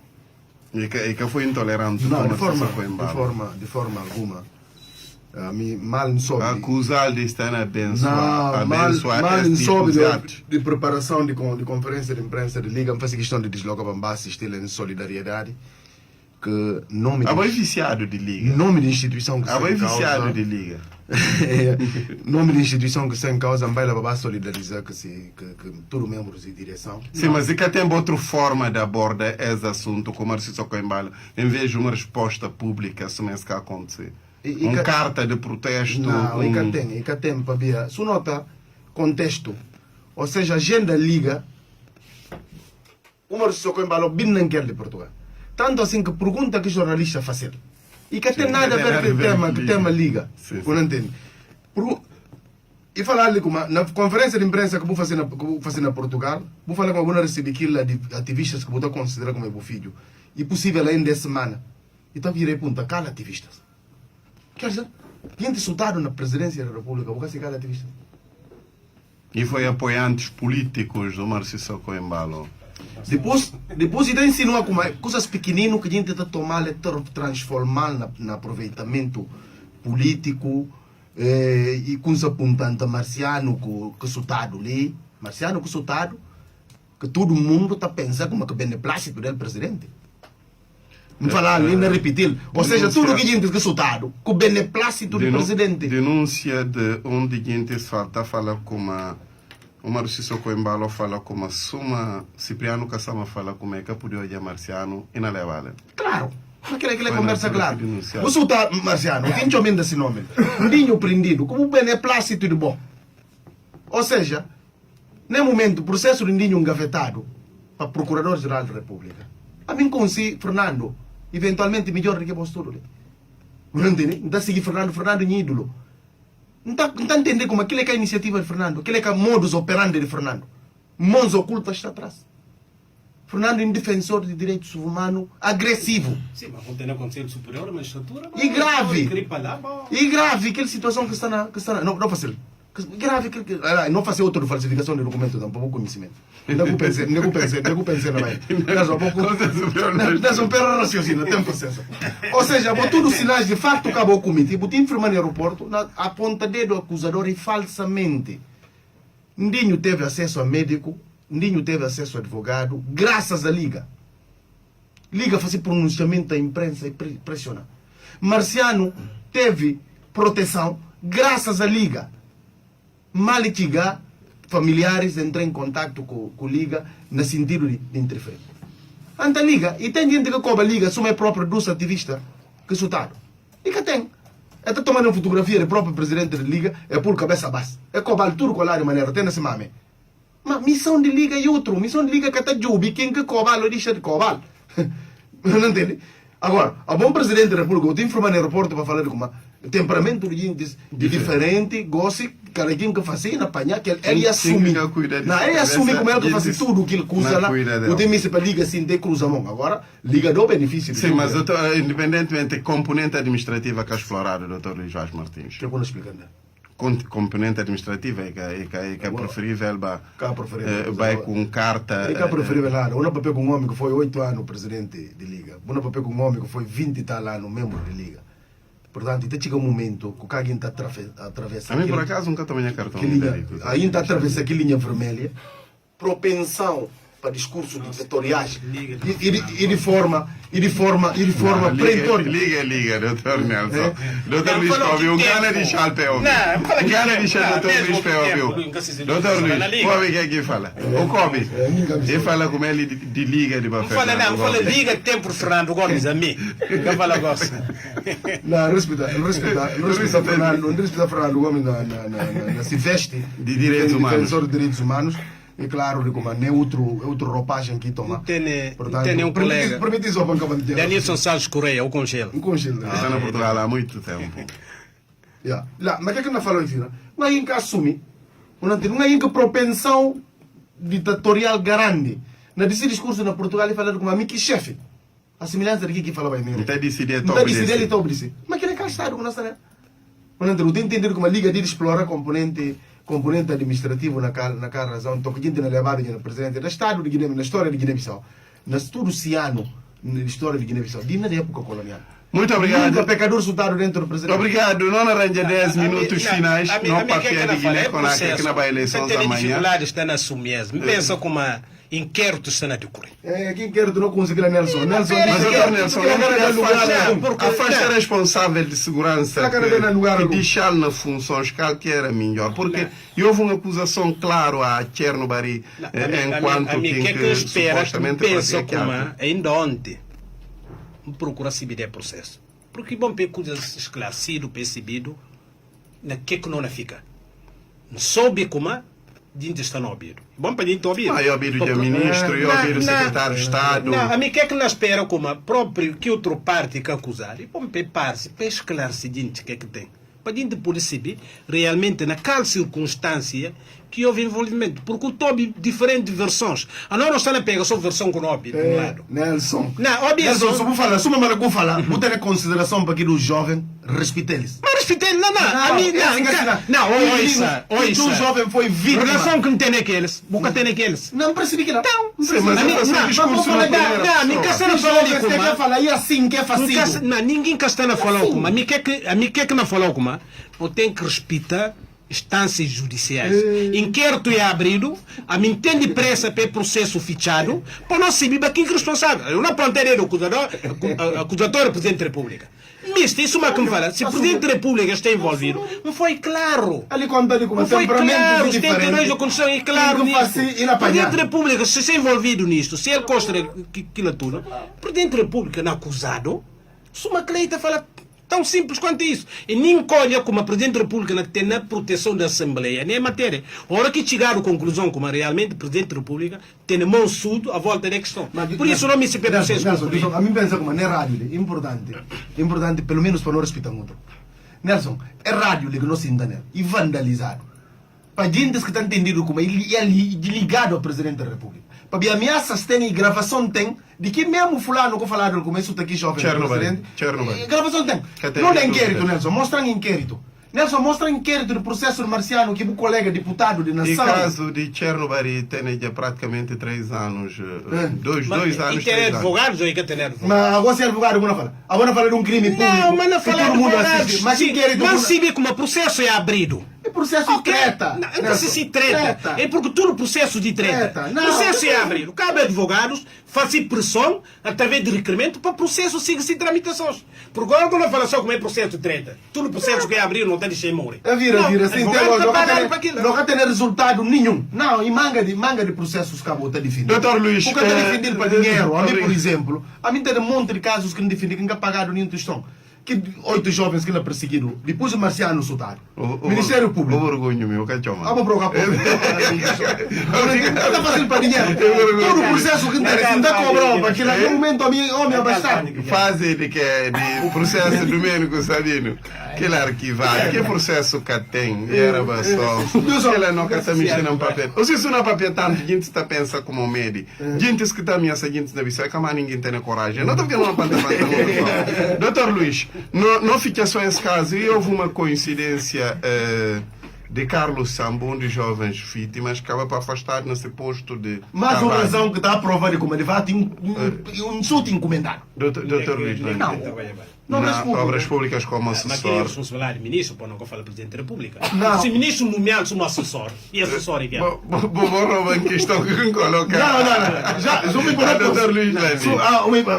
E que foi intolerante não, com Márcio Socoembalo. De forma alguma. A mim mal não soube. Acusar de estar a abençoar. Mal não soube de preparação de conferência de imprensa de Liga, me faz questão de deslocar para assistir em solidariedade. Que nome é viciado de Liga. Nome de instituição que é viciado de Liga. Nome de instituição que sem causa vai lá para solidarizar que todos os membros de direção. Sim, mas e que tem outra forma de abordar esse assunto como Márcio Socoembalo, em vez de uma resposta pública sobre isso que acontece. Uma carta de protesto. Não, e que tem para ver. Se nota contexto, ou seja, a agenda Liga, o Márcio Socoembalo bem não quer de Portugal. Tanto assim que pergunta que jornalista fazer. E que tem nada a ver com o tema Liga. Não entende? E falar ali na conferência de imprensa que vou fazer na Portugal, vou falar com alguma receber aquilo de ativistas que vou considerar como meu filho. E possível ainda essa semana. Então virei punta, cala ativistas. Quer dizer, gente soltado na presidência da República, vou ser cala ativistas. E foi apoiantes políticos do Márcio Socoembalo. Depois ainda insinua como coisas pequeninas que a gente está tomando e transformar no aproveitamento político e com esse apontante marciano que soltado ali, marciano que soltado, que todo mundo está pensando como que o beneplácito do presidente. Não falar ainda repetir. Ou seja, tudo que a gente que soltado, com o beneplácito do presidente. Denúncia de onde a gente está falando como o Márcio Socoembalo fala como Suma Cipriano Kassama fala como é que podia olhar Marciano e não leva. Claro, aquela conversa clara. O soltar Marciano, quem te aumenta esse nome? Um dinho prendido, como beneplácito de bom. Ou seja, no momento, o processo de dinho engavetado para Procurador-Geral da República. A mim conheci Fernando, eventualmente melhor do que postura. Não entende? Não está seguindo Fernando é ídolo. Não está entendendo como aquilo é que é a iniciativa de Fernando, aquilo é que é o modus operandi de Fernando. Mãos ocultas está atrás. Fernando é um defensor de direitos humanos agressivo. Sim, mas ontem no Conselho Superior da Magistratura. E grave. E grave, aquela situação que está na. Não, não fácil. Grave que não fazer outra falsificação de documento tampouco conhecimento. Não pensei na vai. Nós um perro raciocínio, tem processo. Ou seja, tudo sinais de facto acabou o comitê, botou informar no aeroporto, aponta dedo acusador e falsamente. Ninho teve acesso a médico, ninho teve acesso a advogado, graças à Liga. Liga fazia pronunciamento à imprensa e pressiona. Marciano teve proteção graças à Liga. Malitiga, familiares entram em contato com a Liga no sentido de interferir. Anta Liga, e tem gente que cobra a Liga, são próprio dos ativistas que soltaram. E que tem. Está tomando uma fotografia do próprio presidente da Liga, é por cabeça baixa. É cobrar tudo com a maneira, tem nesse mame. Mas missão de Liga é outro. Missão de Liga que está jubi, quem que cobra, ou deixa de cobrar. Não entende? Agora, a bom presidente da República, eu te informo no aeroporto para falar de como temperamento de diferente, gosto, cada quem que faz na apanhar, que ele assume. Ele assume como ele que faz tudo que ele usa lá. Eu tenho isso para Liga assim, de cruzamão. Agora, Liga do benefício. Sim, mas doutor, independentemente, componente administrativa que é explorado, doutor Luís Vaz Martins. Eu vou explicar. Componente administrativa é preferível vai com carta. É preferível nada. Eu não papel com um homem que foi 8 anos presidente de Liga. Eu não papel com um homem que foi 20 e tal anos membro de Liga. Portanto, até chega um momento que alguém está atravessando. A mim, por acaso, nunca tomei cartão. Ainda está atravessando aquela linha vermelha. Propensão para discursos ditatoriais e de forma pretória. Liga, doutor Nelson. Doutor Luís Cóvio, o Gana de Chalpeu. O Gana de Chalpeu, doutor Luís Cóvio. Doutor Luís, Cóvio que aqui fala. O Cóvio, ele fala como ele de Liga de Bafé. Não fala Liga tem por Fernando Gomes a mim. Não fala gosto. Não respeitar Fernando Gomes na Civeste de direitos humanos. Defensor de direitos humanos. É claro, de como é outro roupagem que toma. Tem um colega. Permite isso, Danilson Salles Correia, o Congelo. Um Congelo. Está na Portugal há muito tempo. Mas o que é que não falou isso? Não é que assume. Não é que propensão ditatorial grande. Na desse discurso na Portugal, ele fala como a mim que chefe. A semelhança de que falava aí. Não está decidido, ele está obedecer. Mas que é que ele está, não está. Não tem entender como a Liga de explorar componente administrativo naquela razão, então que a gente não levava no presidente do Estado de Guiné, na história de Guiné-Bissau, na estudo ciano, na história de Guiné-Bissau, na época colonial. Muito obrigado. Nunca pecador soltado dentro do presidente. Obrigado. Não arranja 10 minutos finais, não papel de Guiné com que não vai eleições amanhã. Tem dificuldades, está na sumir. Pensa como inquérito está na decorrer. Que inquérito não conseguirá Nelson. Mas doutor Nelson, a faixa responsável de segurança que deixar nas funções qualquer melhor, porque houve uma acusação clara a Chernobyl enquanto que supostamente pensa como ainda ontem procura saber processo. Porque bom ter coisas esclarecido, percebido, na que não fica. Não soube como gente está no ouvido. Bom para gente ouvir. Eu ouvido o ministro, eu ouvido o secretário de Estado. Não, a mim que é que nós espera como próprio que outra parte que acusar. E bom preparar-se para esclarecer gente que é que tem. Para a gente poder saber realmente naquela circunstância que houve envolvimento. Porque houve diferentes versões. A nós não está na pega só versão com o óbvio de um lado. Nelson. Não, Nelson, se eu falar, se eu vou falar, vou ter consideração para aquele jovem, respeite eles. Mas respeite eles, não. O jovem foi vítima. Relação que não tem naqueles. Boca tem naqueles. Não percebi que não. Sim, mas eu discurso não, ninguém está na falando com quer falar e assim que é fácil. Não, ninguém está na falando com a mim que é que não falou com a eu tenho que respeitar instâncias judiciais. Inquérito é abrido, a mim tem de pressa para processo fichado, para não saber quem é responsável. Eu não apontei o acusador é o Presidente da República. Mister, isso é que me fala. Se o Presidente da República está envolvido, não foi claro. Ali conta ali como não foi claro. Se tem que a condição é claro nisso. O Presidente da República, se está envolvido nisto, se ele consta aquilo tudo, o Presidente da República não é acusado, se uma cleita fala tão simples quanto isso. E nem colhe como a Presidente da República que tem na proteção da Assembleia, nem a matéria. A hora que chegaram à conclusão como realmente o Presidente da República tem mão sudo à volta da questão. Por isso não me se pede vocês. A mim pensa como é rádio, importante pelo menos para não respeitar muito. Nelson, é rádio que não se entende e vandalizado. Para gente que está entendido como ele é ligado ao Presidente da República. Para ameaças tem e gravação tem de que mesmo fulano que falaram no começo daqui jovem Chernobyl. gravação tem. Não é inquérito, Nelson, mostra um inquérito. Nelson, mostra inquérito do processo marciano que o colega deputado de E nação. caso de Chernobyl tem já praticamente 3 anos, dois anos, E 3 ter anos. advogados ou é que ter advogados? Mas agora se é advogado, agora fala. Agora fala de um crime público. Não, mas não que falar todo de mundo advogados. assiste. Mas inquérito. Mas se vê como o processo é abrido. É processo Ok. de treta. Não, não Nelson. se treta. É porque tudo processo de treta. Treta. Não, Processo é não. abrido. Cabe a advogados fazer pressão através de requerimento para o processo siga-se tramitações. Porque agora quando eu falo só como é processo de treta, tudo processo que é abrido não tem de ser morrer. Vira, sem ter aquilo. não tem resultado nenhum. Não, e manga de processos que acabou de defender. Doutor Luís, Porque está defendido para dinheiro. A mim, por obrigado. exemplo, a mim tem um monte de casos que não defendem, que não pagaram nenhum tostão. Que 8 jovens que não perseguiram, depois o marciano soltaram. Ministério Público. O orgulho meu, que chama. Vamos procurar por está fazendo para dinheiro. Todo o processo que interessa, não está cobrando, porque naquele momento homem abastado. Fase de processo do médico Sabino. Que ele arquivado, que processo que tem, era só. Que ele não está mexendo em papel. Ou se isso não é papel tanto, gente está pensando como médico. Gente que está me gente na visão, é que ninguém tem coragem. Não estou vendo uma pantalla. Doutor Luís, não fica só esse caso. E houve uma coincidência de Carlos Sambo, um dos jovens vítimas, que acaba para afastar nesse posto de. Mas trabalho. a razão que está a prova de como ele vai ter um insulto encomendado. Doutor Luís, Não, na desculpa. obras públicas como Mas quem é assessor. responsabilidade? Ministro, pô, não que eu falo Presidente da República. Não. Se ministro nomeado como assessor, e assessor é que é? Vou roubar em questão que colocar. Não. Já me Doutor Luís Landim.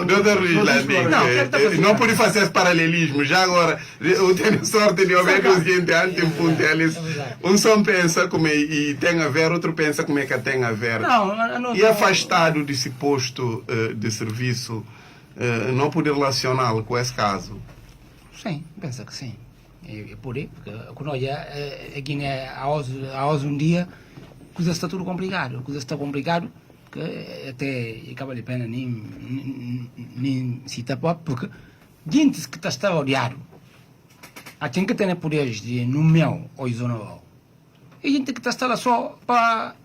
Doutor Luís Landim, não pode fazer esse paralelismo. Já agora, eu tenho sorte de ouvir que os gente antes eles um só pensa como e tem a ver, outro pensa como é que tem a ver. Não, E afastado desse posto de serviço, não pode relacioná-lo com esse caso. Sim, penso que sim. É por aí, porque quando olha aqui há um dia, coisa está tudo complicado. Coisa está complicado, que até acaba de pena nem citar pop, porque gente que está odiado, há quem que tem poderes de nomear ou isonar. E gente que está lá só para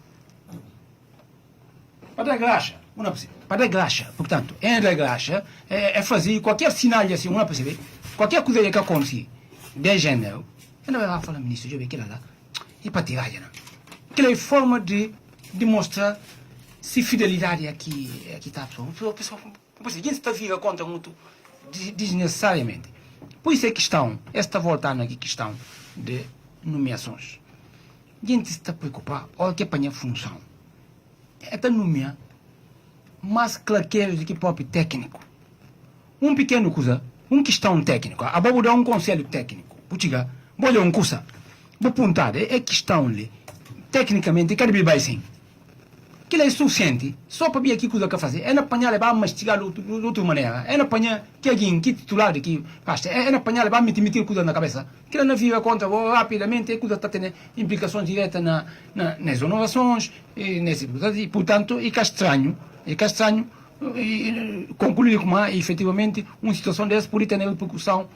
dar graxa. Não é possível. Para dar graxa. Portanto, em dar graxa é fazer qualquer sinal assim, não é possível. Qualquer coisa que aconteça de género, eu não vai lá falar, ministro, já vi aquilo lá. E para tirar, não. Aquela é forma de demonstrar se fidelidade aqui está a pessoa. O pessoal, a gente está viva contra muito desnecessariamente. Por isso é questão, esta voltando aqui, questão de nomeações. A gente está preocupado, olha que apanha função. Esta nomear mais claqueiros do que próprio técnico. Um pequeno coisa, uma questão técnica. A vou dar um conselho técnico. Vou chegar, vou dar um curso. Vou apontar, é questão ali. Tecnicamente, quero beber assim. Aquilo é suficiente. Só para ver aqui coisa que fazer. É na apanhar, levar mastigar de outra maneira. É na apanhar, que alguém, que titular aqui, é na apanhar, levar meter coisa na cabeça. Aquilo não vive a conta, rapidamente, a coisa está tendo implicações diretas nas inovações, e portanto, e que é estranho. E que é estranho concluir como há, efetivamente, uma situação dessa por ter repercussão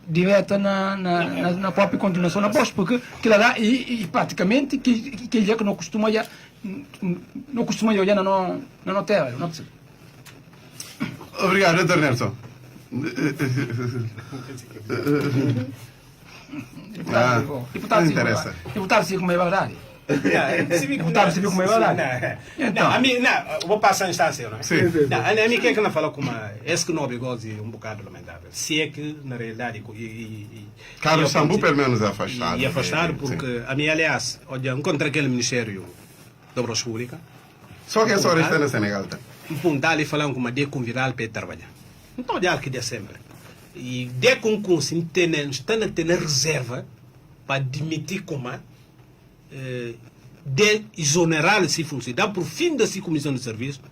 direta na própria continuação da posta, porque aquilo lá, e praticamente, que é que não costuma olhar na notela, não é possível. Obrigado, Dr. Nelson. Deputado, não interessa. Deputado, se como é verdade. Deputado civil como é verdade. Não, a mim, vou passar a instância, não é? Sim. Não, a mim, quem é que não fala com uma. Esse que não bigode um bocado lamentável. Se é que, na realidade. Carlos Sambu, pelo menos, é afastado. E afastado, porque, Sim. a mim, aliás, olha, encontrei aquele Ministério da Obras Públicas. Só que essa hora está no Senegal. Tá? Um pontal e falando com uma de convidar para ir trabalhar. Então, olha que de sempre. E de concurso, está a ter reserva para admitir como de exonerar esse funcionário, dar por fim dessa comissão de serviço,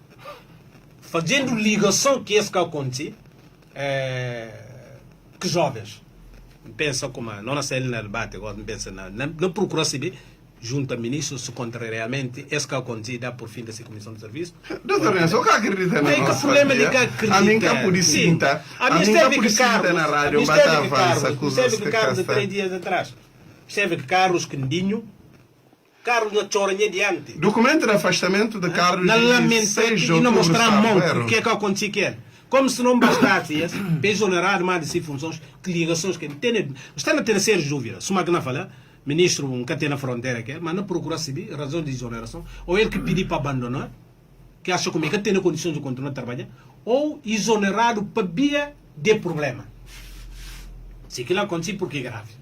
fazendo ligação que esse que acontece, que jovens pensam como, não na cena no debate, agora pensa não procura saber, junto ao ministro, se realmente esse que acontece, dá por fim dessa comissão de serviço. Doutor Nelson, o que acredita na Tem que nossa problema de vida? que acredita. A mim que por isso sinta. A mim esteve por que isso sinta na rádio, bata avança com os Esteve que Carlos de 3 dias atrás. Esteve que Carlos Quindinho, Carlos na choranha diante. Documento de afastamento de Carlos Na de lamenta 6 de e não outubro, mostrar a mão salvo o que é que aconteceu que é. Como se não bastasse esse, para exonerar mais de si funções, que ligações que tem. Está a ter sérias dúvidas. Se uma que não fala, ministro nunca tem na fronteira, mas não procura saber razão de exoneração, ou ele que pediu para abandonar, que acha como é que tem condições de continuar a trabalhar, ou exonerado para via de problema. Se aquilo acontece, porque é grave.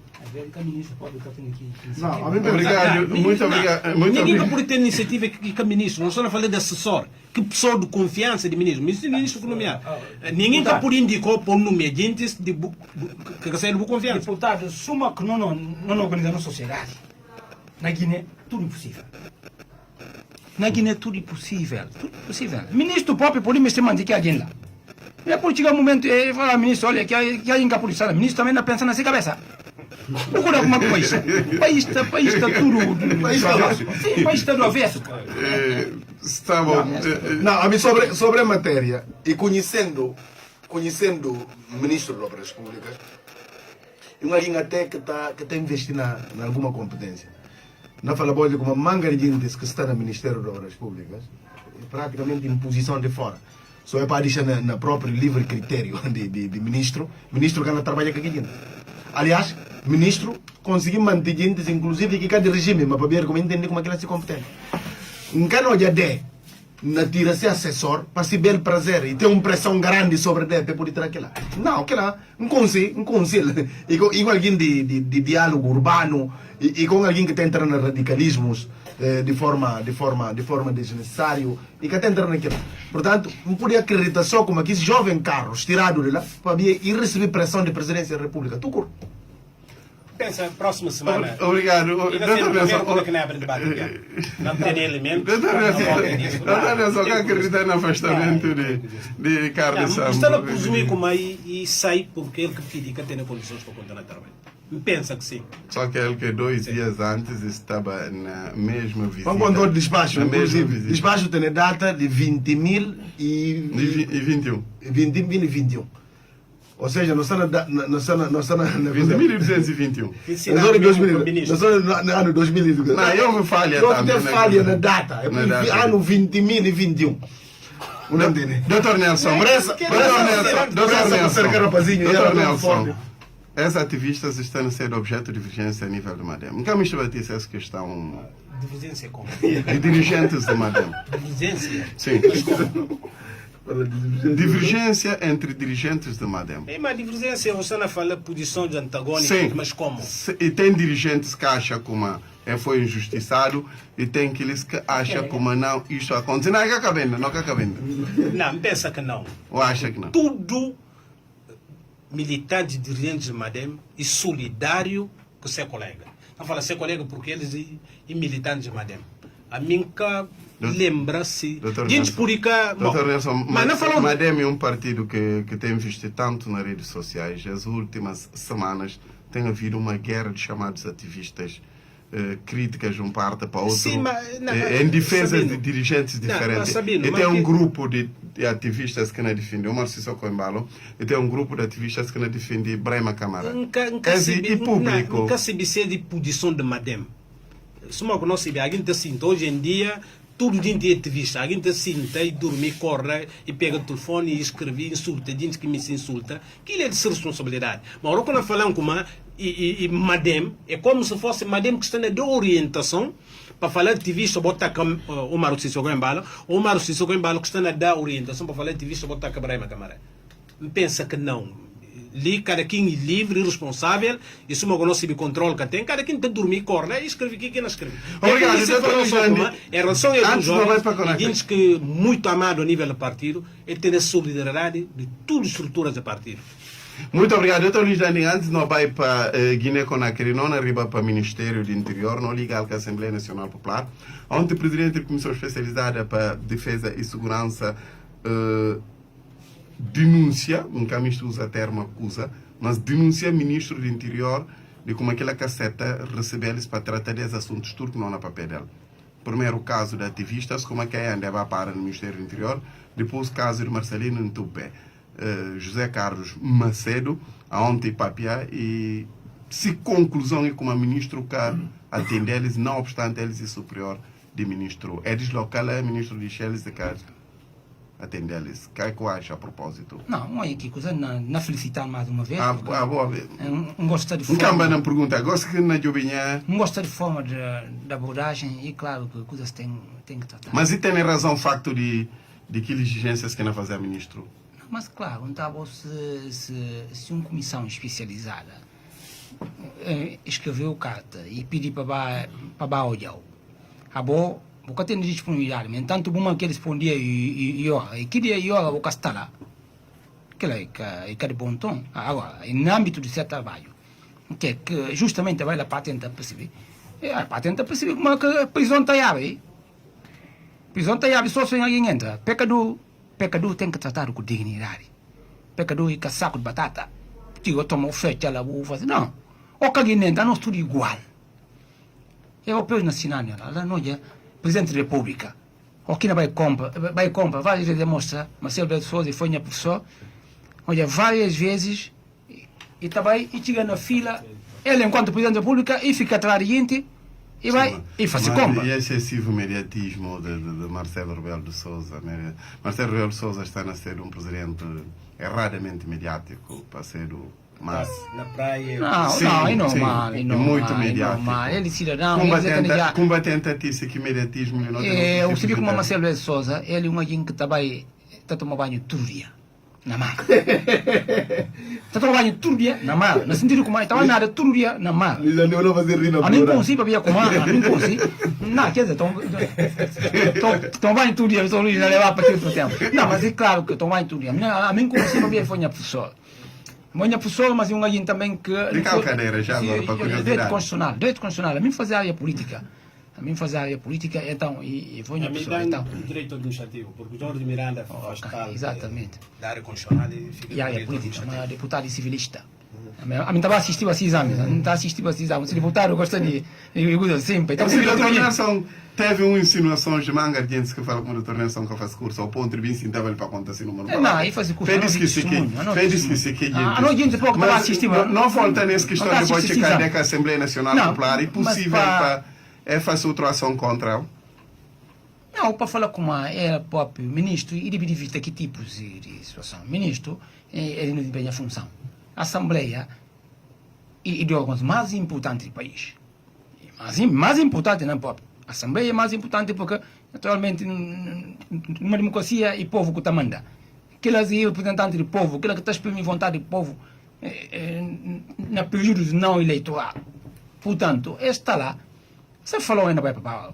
Não, a mim Obrigado, muito obrigado. Muito Ninguém obrigado. pode ter iniciativa que ministro, não estou a falar de assessor, que pessoa de confiança de ministro, ministro de economia. Ninguém que por indicou por nome gente que sai de boa confiança. Deputado, suma que não organizamos sociedade. Na Guiné, tudo impossível. Na Guiné, tudo impossível. Tudo impossível. Ministro próprio pode me manter que alguém lá. E depois chega um momento, ele fala, ministro, olha, que alguém que a polícia, ministro também não pensa na sua cabeça. Procura alguma coisa. País está tudo. Sim, país está do avesso. Está bom. Não, a mim sobre a matéria, e conhecendo o ministro das Obras Públicas, é alguém até que está investindo em alguma competência. Não fala boa como uma manga de gente que está no Ministério das Obras Públicas, é praticamente em posição de fora. Só é para deixar na próprio livre critério de ministro que ela trabalha com a gente. Aliás, ministro conseguiu manter gente, inclusive, que cada regime, mas para ver como entender como é que ela se competente. Um cano de AD, na tira-se assessor, para se ver prazer e ter uma pressão grande sobre ele para poder tirar aquela. Não, aquela, um conselho, igual alguém de diálogo urbano, e com alguém que está entrando em radicalismos de forma desnecessária e que está entrando naquilo. Portanto, não podia acreditar só como aqui esse jovem Carlos tirado de lá para ir receber pressão de presidência da República. Tu curto. Pensa, próxima semana. Obrigado. E não sei o primeiro como é que não abre debate. Não tem elemento. Doutor Nelson, que acredita no afastamento de Carlos Sambo? Está a presumir como aí e sai porque ele que pediu que tenha condições para continuar a trabalhar. Pensa que sim. Só que ele que 2 dias antes estava na mesma visita. Vamos contar o despacho, na mesma inclusive. visita. Despacho tem data de 20.000 E 21. 2021. Ou seja, nós estamos na 20.221. Nós estamos no ano 2021. Não, eu me falha Eu também. tenho falha na data. É Na data. ano 20.021. Não entende? Doutor Nelson, Doutor Nelson, esses ativistas estão a ser objeto de divergência a nível do MADEM. Nunca me estabelece essa questão Divergência como? de dirigentes do MADEM. Divergência? Sim. Divergência entre dirigentes do MADEM. É uma divergência, você não fala posições antagônicas, Sim. mas como? E tem dirigentes que acham como foi injustiçado e tem aqueles que acham como não, isto acontece. Não, é que acabando. Não, pensa que não. Ou acha que não? Tudo militante dirigentes de MADEM e solidário com seu colega. Não fala seu colega porque eles e militantes de MADEM. A mim que lembra-se. Gente por cá. Doutor Nelson, mas não falamos. MADEM é um partido que tem visto tanto nas redes sociais. As últimas semanas tem havido uma guerra de chamados ativistas. Críticas de um parte para outro. Sim, mas, não, em defesa Sabino, de dirigentes diferentes. Sabino, e tem um grupo de ativistas que não defende o Marciso Coimbalo e tem um grupo de ativistas que não defende Brema Camara. E público. Nunca se vê de posição de MADEM. Se não conhece, alguém está assim, hoje em dia, tudo gente é ativista. Alguém está assim, e dorme, corre, e pega o telefone e escreve, insulta, gente que me se insulta. Que ele é de sua responsabilidade. Mas agora quando falamos com e MADEM, é como se fosse MADEM que está de orientação para falar de ativista, botar o Mário Sissoko Embalo, ou o Mário Sissoko Embalo que está a dar orientação para falar de ativista, botar a Brahma Camara. Pensa que não. Ali, cada quem é livre e responsável, e se não se controle que tem, cada quem tem de dormir e corre, e escreve o que não escreve. Obrigado, em relação aos jovens, e diz que muito amado a nível do partido, ele tem a solidariedade de todas as estruturas do partido. Muito obrigado. Doutor Luís Dani, antes não vai para Guiné-Conakry, não arriba para o Ministério do Interior, não liga à Assembleia Nacional Popular. Ontem o Presidente da Comissão Especializada para Defesa e Segurança denuncia, nunca me usa o termo acusa, mas denuncia o Ministro do Interior de como aquela caceta recebe eles para tratar desses assuntos turcos não na papel dela. Primeiro o caso de ativistas, como é que andava para no Ministério do Interior, depois o caso de Marcelino Ntupé. José Carlos Macedo, aonde papia e se conclusão é como ministro que atende eles, não obstante eles é superior de ministro. É deslocal é ministro de Cheles de casa. atendê-los. O que é que eu acho a propósito? Não, olha que coisa, na felicitar mais uma vez. Boa. Gosta de Um forma. camba não pergunta, gosto que na Jubinha. Não gosta de forma da abordagem e claro que coisas tem que tratar. Mas e tem razão o facto de que exigências que não fazer ministro? Mas claro, não estava se uma comissão especializada escreveu carta e pediu para olhar. Acabou, porque tem disponibilidade, mas tanto bom que respondia e queria o castala. Que é de bom tom. Agora, no âmbito do seu trabalho, que justamente vai lá para tentar perceber, como é que a prisão está aberta. Prisão está aberta, só se alguém entra. Pecador tem que tratar com dignidade. Pecador é com saco de batata. Digo, toma oferta, ela vou fazer. Não. O que alguém entra, nós tudo igual. Europeus nacionais, lá não é presidente da República. O que não vai comprar, várias vezes demonstra, Marcelo Belo Souza foi minha professor, olha, várias vezes, e também, e chega na fila, ele enquanto presidente da República, e fica atrás de gente, e vai, e faz compra. E excessivo mediatismo de Marcelo Rebelo de Souza. Marcelo Rebelo de Souza está a ser um presidente erradamente mediático, para ser o mais... Na praia... Não, é normal. É muito mediático. Ele é cidadão, combatente a isso, que mediatismo... Eu sei como Marcelo Rebelo de Souza, ele é um alguém que está tomando banho todo dia. Na mar. Está tomando banho todo dia na mar. No sentido como estava nada todo dia na mar. Eles não fazer rir na a mim consigo para como a mim consigo. Não, quer dizer, estão banho todo dia, estou a levar para aquele tempo. Não, mas é claro que estão banho todo dia. A mim consigo para foi minha professora. Minha professora, mas é um alguém também que... De qual cadeira já agora, para curiosidade? Direito constitucional. A mim fazer área política. Então, e foi minha professora. Então. Direito administrativo, porque o Jorge Miranda faz parte exatamente. Da área constitucional e fica... E a área política, uma deputada e civilista. A mim estava assistindo a 6 anos, não estava assistindo a 6 anos. Se deputado gosta de... Eu gosto sempre. Então, o doutor Nelson teve uma insinuação de manga de gente que fala com o doutor Nelson que faz curso, ao ponto de vir sim, estava ele para contar assim no número. Não, ele faz curso. Fez que não gente pouco estava assistindo. Não volta nessa questão de você chegar na Assembleia Nacional Popular e possível para fazer outra ação contra ele? Não, para falar com o próprio ministro, ele deve evitar que tipos de situação. O ministro, ele não desempenha a função. A Assembleia é de órgãos mais importantes do país. Mais importante não é próprio. A Assembleia é mais importante porque, naturalmente, numa democracia, é o povo que está manda. Aquelas representantes do povo, aquelas que está exprimindo vontade do povo, na período não eleitoral. Portanto, está lá. Você falou ainda vai para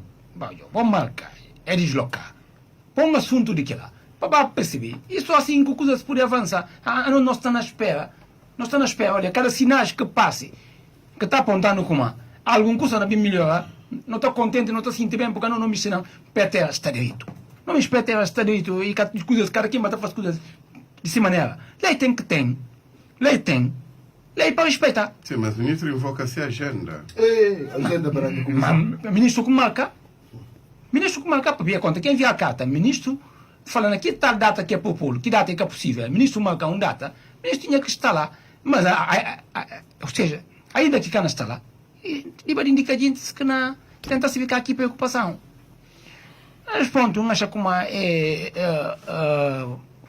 vamos marcar, é deslocar. Põe um assunto de que lá, para perceber. Isso assim que coisas podem avançar. Nós estamos na espera. Olha, cada sinais que passe, que está apontando como alguma coisa não vai melhorar, não estou contente, não estou sentindo bem, porque não me ensinam. Petera está direito. Não me espera está direito, e cada coisas, cada quem mata faz coisas dessa maneira. Lei tem que tem. Lei para respeitar. Sim, mas o ministro invoca-se a agenda. Agenda para a ministro que marca. Ministro que marca para ver a conta. Quem envia a carta? Ministro falando que tal data que é popular, que data é que é possível. Ministro marca uma data. Ministro tinha que estar lá. Mas, ou seja, ainda que não está lá, ele vai indicar gente que não tenta se ficar aqui preocupação. Mas pronto, acha como a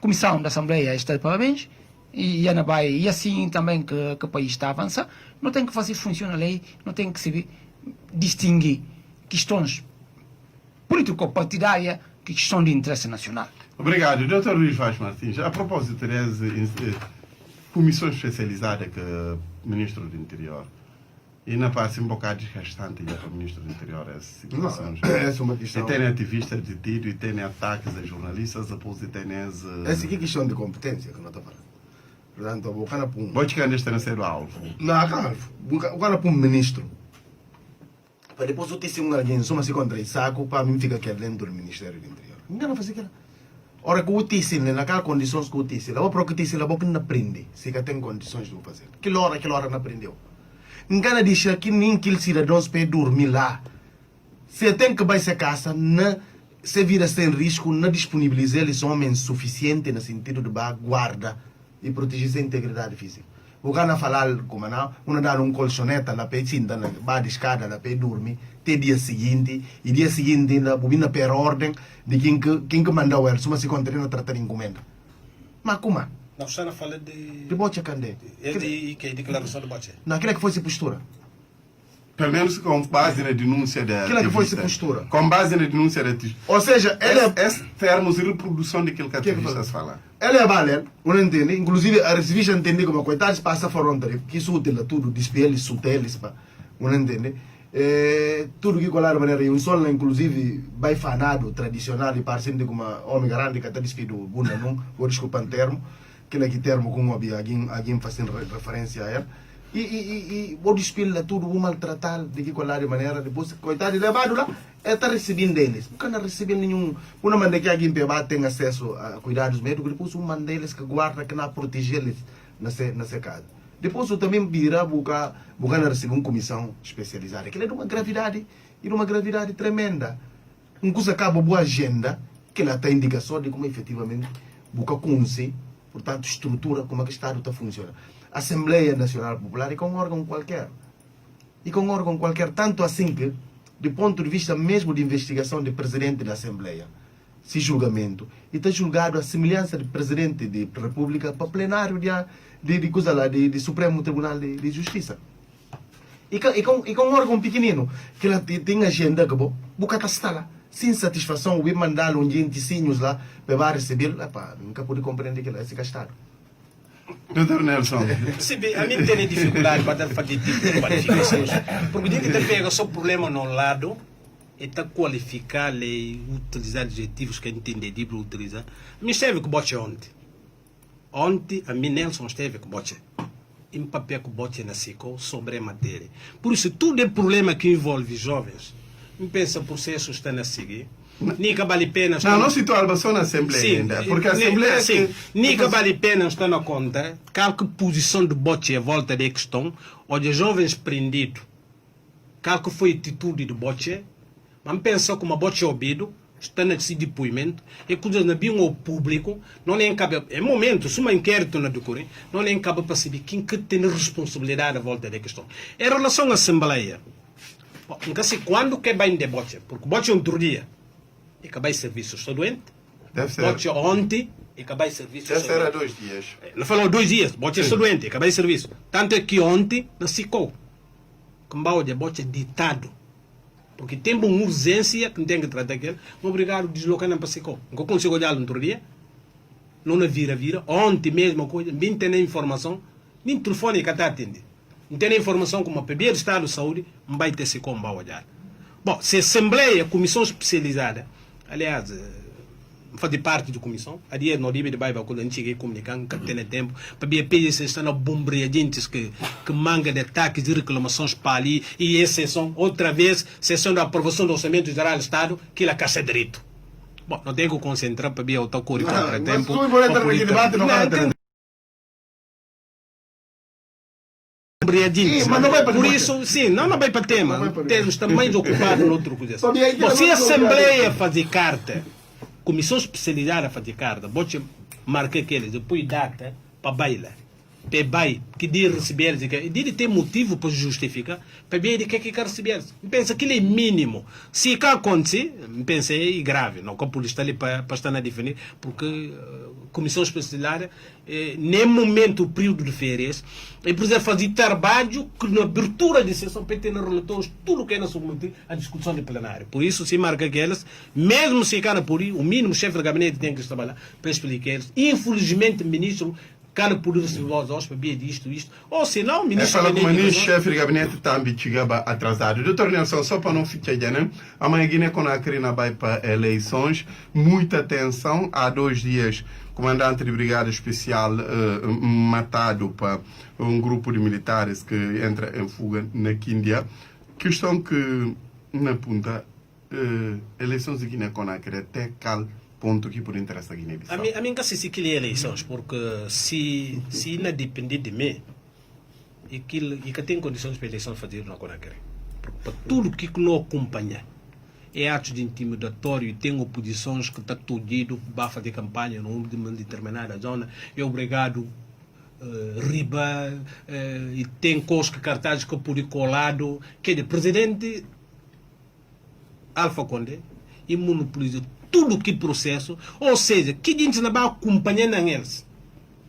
comissão da Assembleia está de parabéns. E assim também que o país está a avançar, não tem que fazer funcionar a lei, não tem que se distinguir questões político-partidárias que questão de interesse nacional. Obrigado, Dr. Luís Vaz Martins. A propósito dessa comissão especializada que o Ministro do Interior, e na parte um bocado desgastante já para o Ministro do Interior essa situação. Essa é uma questão. E tem ativistas detidos, e tem ataques a jornalistas, depois e tem essa aqui é questão de competência que nós estamos falando. Portanto, o cara pum. Pode que ainda está ser o alvo. Não, claro. O cara pum ministro. Para depois eu ter alguém só se contra esse saco para mim fica aqui dentro do Ministério do Interior. Ninguém vai fazer aquilo. Ora que o TC, naquelas condições que o TC, ela vai para o TC, ela vai não aprende, se que tem condições de fazer. Aquela hora não aprendeu. Ninguém diz que nem aquele cidadão se pode dormir lá. Se tem que vai ser casa, se vira sem risco, não disponibilizar eles homens suficientes no sentido de guarda e proteger sua integridade física. o cara falar como não, uma dar colchoneta lá para cinta na barra de escada lá para dormir, até dia seguinte, e dia seguinte ainda bobina per ordem de quem que mandou ele, suma se contém a tratar encomenda. Mas como? Não está a falar de bote candé. que declaração de bote. Não, aquilo é que foi postura. Pelo menos com base na denúncia da Aquilo é que foi ativista. postura. Com base na denúncia da ativista. Ou seja, ele é... Esse termos de reprodução daquilo que a ativista fala. Ele é valer, não entende? Inclusive, a revista entende como coitados passa fronteira, que isso útil tudo, despeles, suteles, não entende? Tudo que colar maneira, um sol, inclusive, vai fanado, tradicional, e parecendo como homem grande que está despido, bunda, não, vou desculpar o termo, que é que termo como havia alguém fazendo referência a ele. E vou despila tudo, vou maltratar de que colar de maneira, depois, coitado, levado lá, ele está recebendo deles. Não está recebendo nenhum. Uma maneira que alguém tem acesso a cuidados médicos, depois um deles que guarda, que não protege eles nessa casa. Depois eu também vira, buscar receber uma comissão especializada, que é de uma gravidade, e de uma gravidade tremenda. Um coisa acaba boa agenda, que ela tem indicação de como efetivamente busca conhecer, portanto, estrutura, como é que o Estado está funcionando. Assembleia Nacional Popular e com um órgão qualquer. E com um órgão qualquer, tanto assim que, do ponto de vista mesmo de investigação de presidente da Assembleia, se julgamento, e está julgado a semelhança de presidente da República para plenário de Supremo Tribunal de Justiça. E com um órgão pequenino, que ela tem agenda que boca está lá, sem satisfação, o mandar um genticinhos lá para receber, nunca pude compreender que ela é esse gastado. Doutor Nelson. Sim, a mim tem dificuldade para fazer tipo de qualificações. Porque tem que pega só problema no lado e está qualificar e utilizar adjetivos que entende para utilizar. Me esteve com bote ontem. Ontem, a mim Nelson esteve com bote. Em papel com bote na SICO sobre a matéria. Por isso, tudo é problema que envolve jovens. Me pensa por ser sustento a seguir. Nica vale pena. Não situar só na Assembleia ainda. Porque a Assembleia. Sim, Nica vale pena está na conta. Qual que posição de bote a volta da questão, onde jovens prendidos. Qual que foi a atitude do bote. Mas pensa como a bote é ouvido, está nesse depoimento, e coisas não viam ao público, não nem cabe. É momento, se uma inquérito não decorrer, não nem cabe para saber quem que tem responsabilidade à volta da questão. Em relação à Assembleia, nunca sei quando que vai em debote, porque o bote é outro dia. E acabar serviço, estou doente. Deve ser. Bote ontem e acabar serviço. Deve ser há 2 dias. Não falou 2 dias, bote estou doente, acabar serviço. Tanto é que ontem não ficou. Como de bote ditado. Porque tem uma urgência que não tem que tratar aquele. Obrigado a deslocar para Sicó. Não consigo olhar no outro dia. Não vira. Ontem mesmo, coisa. Nem tem informação. Nem telefone que está atendendo. Não tem informação como a PB do Estado de Saúde. Não vai ter Sicó, não vai olhar. Bom, se a Assembleia, comissão especializada, aliás, fazer parte da comissão, a dia no dia de bairro, quando a gente chega comunicando, que tem tempo, para ver a se estão a bombear gente que manga de ataques e reclamações para ali, e exceção, outra vez, sessão da aprovação do Orçamento Geral do Estado, que ela caça direito. Bom, não tenho que concentrar para ver o tal cor e contra tempo. Mas tu vai entrar naquele debate, não vai entrar. Mas não vai para por isso, sim, não vai para tema. Temos também ocupado em outra coisa. Bom, se a Assembleia fazer carta, comissão especializada a fazer carta, bote marcar aqueles, depois data para baila. Para baile, que dia receber eles, e dia ter motivo para justificar, para ver de que quer receber eles. Pensa que ele é mínimo. Se cá acontecer, pensa é grave, não que a polícia está ali para estar a definir, porque comissão especializada, nem momento, o período de férias, e precisa fazer trabalho que na abertura de sessão para ter relatores tudo que é na submeter à discussão de plenário. Por isso, se marca aquelas, mesmo se cá na polícia, o mínimo chefe de gabinete tem que trabalhar para explicar eles. Infelizmente, ministro, cada poder receber os ossos para ver disto, isto. Ou se não, o ministro... Fala como o chefe de gabinete também chegava atrasado. Doutor Nelson, só para não ficar né? Amanhã Guiné Conakry vai para eleições. Muita atenção. Há 2 dias, comandante de brigada especial matado para um grupo de militares que entra em fuga na Quíndia. Questão que, na punta, eleições de Guiné Conakry até cal ponto que por interesse da Guiné-Bissau. A mim que se queria eleições, porque se não depender de mim, e que tem condições para eleições fazer na Conakry. Para tudo que não acompanha é atos de intimidatório e tem oposições que está tudido, vai fazer campanha numa determinada zona, é obrigado riba, e tem coisas que cartazes que por colado, que é o presidente Alpha Condé e monopoliza tudo que processo, ou seja, que a gente não vai acompanhar eles.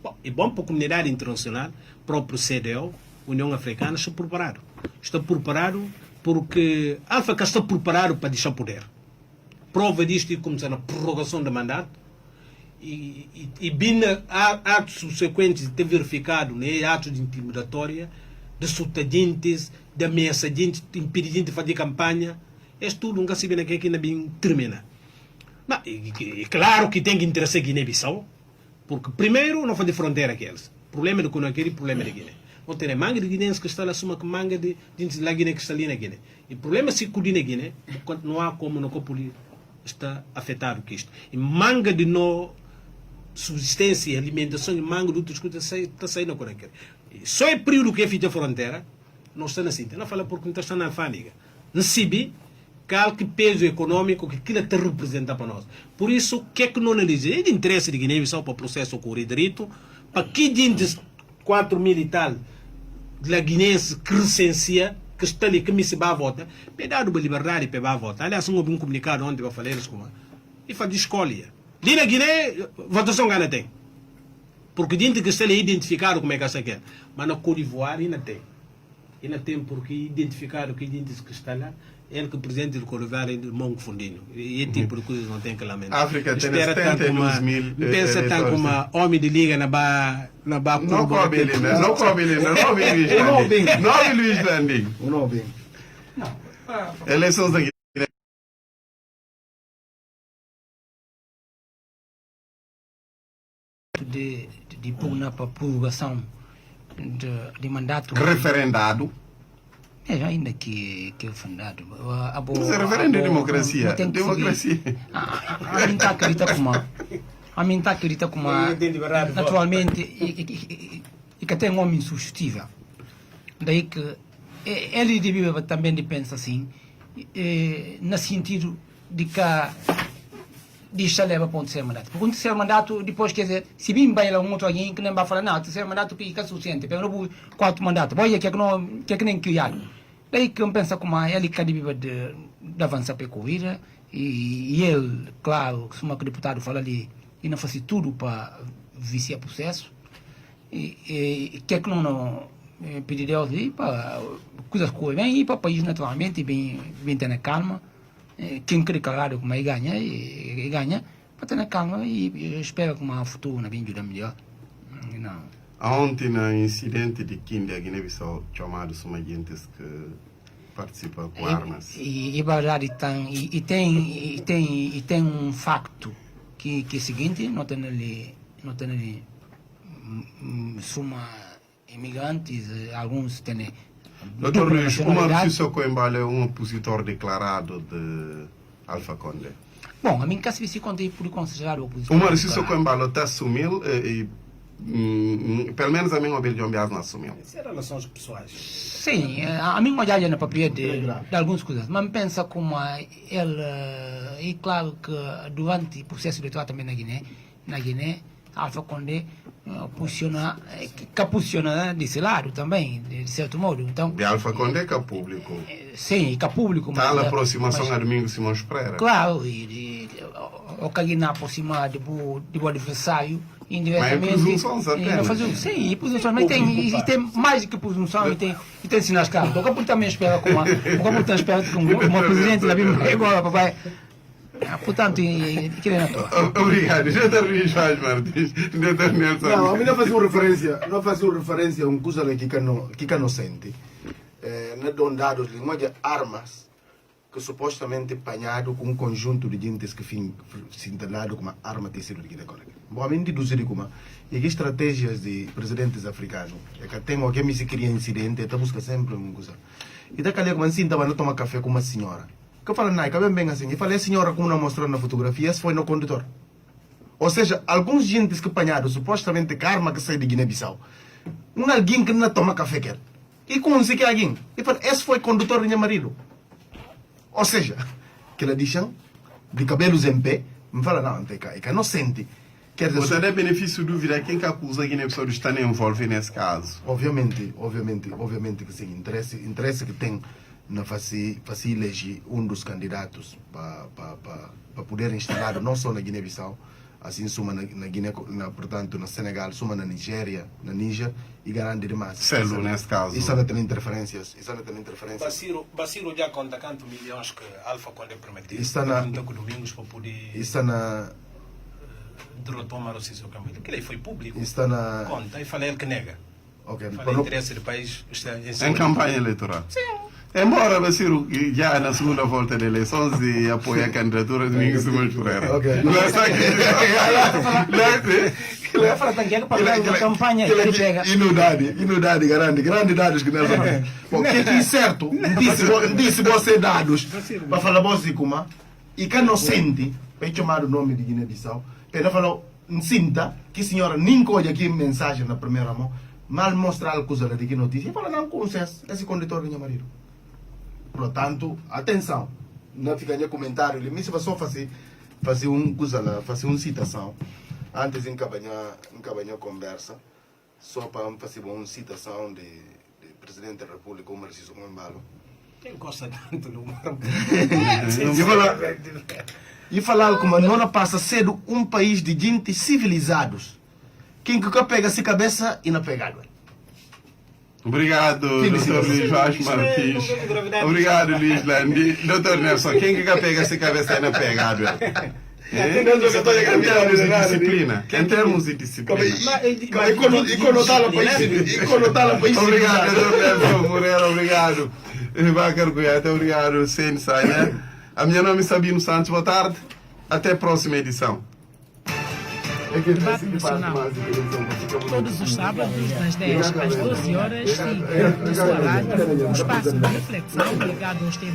Bom, é bom para a comunidade internacional, próprio CDO, União Africana, está preparado. Está preparado porque a África está preparado para deixar poder. Prova disto é começar a prorrogação do mandato e bem atos subsequentes de ter verificado, né, atos de intimidatória, de sutadentes, de ameaçadentes, de impedir de fazer campanha. É tudo nunca se vê que aqui não bem termina. Mas, é claro que tem que interessar Guiné-Bissau, porque primeiro não fazer fronteira aqueles. Problema de Conakry, problema de Guiné. Não tem manga de guineenses que está lá, suma que manga de lá Guiné que está ali na Guiné. E o problema é se cuidar na Guiné, não há como no corpo está afetado com isto. E manga de não subsistência, alimentação e manga de outras coisas está saindo com aquele. Só é período que é feita a fronteira, não está assim. Não fala porque não está na alfândega. Não se que peso econômico que aquilo te representa para nós. Por isso, o que é que não analisa? É de interesse de Guiné-Bissau para o processo ocorrer direito, para que gente 4 mil e tal de guineense que recensia, que está ali, que me se vai votar, pedado a liberdade para votar. Aliás, um comunicado onde eu falei isso, e faz escolha. Ali na Guiné, votação gana tem. Porque gente que está ali identificado como é que essa quer. Mas na Côte d'Ivoire ainda tem. Ainda tem porque identificado que gente que está lá, ele que o presidente do Côte d'Ivoire é de mão fundinho. E esse tipo de coisas não tem que lamentar. A África tem 72 mil pensa tanto como homem de liga na ba não cobre ele, né? Não cobre ele, não ouve Luís Landing. Não ouve. Eleições aqui. De pugna para prorrogação de mandato. Referendado. É, ainda que é fundado. Mas é referendo de democracia. Democracia. A mim está acredita como naturalmente e que tem um homem insubstituível. Daí que ele deve também de pensar assim, no sentido de que deixa leva para o terceiro mandato. Porque o terceiro mandato, depois, quer dizer, se bem bem lá um outro alguém que nem vai falar, não, o terceiro mandato que é suficiente, pelo menos 4 mandatos, olha que é que nem criado. Daí que eu penso como ele que deve de avançar para a corrida, e ele, claro, se um deputado fala ali, e não faz tudo para viciar o processo, e que é que não pedir Deus ali, para coisas correm bem, e para o país naturalmente, bem ter na calma. Quem quer claro como ele ganha, para ter na calma e espera que uma futuro na bem ajuda melhor. Não. Ontem, no incidente de Quinde, a Guiné-Bissau, chamado somagentes que participam com armas. E verdade, tem um facto que é o seguinte, não tem ali suma imigrantes, alguns têm. Doutor Luís, Omar Sissoko Coimbra é um opositor declarado de Alpha Condé. Bom, a mim que se conta por considerar o opositor. Omar Sissoko Coimbra está assumiu e pelo menos a mim o Belgium Bias não assumiu. Isso é relações pessoais. Sim, a mim olha na papel de algumas coisas, mas pensa como ele, é claro que durante o processo eleitoral também na Guiné, Alpha Condé posiciona desse lado também, de certo modo. Então, de Alpha Condé que é público. Sim, que é público. Está a aproximação a Domingos Simões Pereira. Claro, o que ele aproxima do adversário indiretamente. Mas presunções apenas. Sim, presunções, mas tem mais do que presunção, e tem sinais claros. O campo também espera com uma presidente da Bíblia agora, papai. Portanto, que é natural. Obrigado. Doutor Luís Vaz Martins, doutor Nelson. Não, a mim não faz uma referência a uma coisa que não sente. Não dão dados de armas que supostamente apanhado com um conjunto de gente que se internado com uma arma terceira de Guiné-Conakry. Bom, a mim deduzir como e que estratégias de presidentes africanos é que tem alguém que se cria incidente, está busca sempre uma coisa. E da calhar como assim estava a tomar café com uma senhora. Que fala, não, que bem assim. E falei, a senhora, como não mostrou na fotografia, esse foi no condutor. Ou seja, alguns gentes que apanharam, supostamente, com a arma que sai de Guiné-Bissau, alguém que não toma café quer. E como se que alguém? E fala, esse foi condutor de meu marido. Ou seja, que ela deixa de cabelos em pé, me fala, não, é que não sente. Quer dizer, Você dá benefício de dúvida quem que acusa que Guiné-Bissau está envolvido nesse caso? obviamente que sim, interesse que tem na fazer eleger um dos candidatos para poder instalar não só na Guiné-Bissau, assim suma na Guiné, portanto na Senegal, suma na Nigéria, na Níger e garante demais. Celo nesse caso. Isso não tem interferências. Basiro já conta quantos milhões que Alfa Condé prometeu. Está na- Conta com Domingos para poder Está na derrotar o Maro Cícero Camilo. Aquilo aí foi público. está na Conta e falei ele que nega. ok, Fala para não- interesse do país está em Em cima. campanha eleitoral. Sim. Embora Basiru já na segunda volta de eleições e apoia a candidatura de Domingos Simões Pereira. Ok. Não é só que... Ele fala tanqueira para a campanha que ele pega. Inunidade, grande dados que nós vamos. Bom, que é certo, disse você dados para falar você como e que não sente, para chamar o nome de Guiné-Bissau, para falar, sinta que a senhora nem colhe aqui mensagem na primeira mão, mal mostrar a coisa de que notícia, e fala, não, com esse condutor do meu marido. Portanto, atenção, não fica em comentário, ele me se só fazer coisa lá, fazer uma citação, antes de encabanhar conversa, só para fazer uma citação de Presidente da República, o Marciso Mbalo. Quem gosta tanto do Maro? E falar como não passa a ser um país de gente civilizados. Quem que pega se cabeça e não pega água. Obrigado, Dr. Luís Vaz Martins. Obrigado, Luís Landi. Dr. Nelson, quem que pega essa cabeça na pegada? Em termos de disciplina. E conotar o país. Obrigado, Dr. Nelson Moreira, obrigado. Vacar Goiata, obrigado, Sene Saia. A minha nome é Sabino Santos, boa tarde. Até a próxima edição. Debate Nacional. Todos os sábados, das 10 às 12 horas, siga na sua rádio um espaço de reflexão ligado aos temas.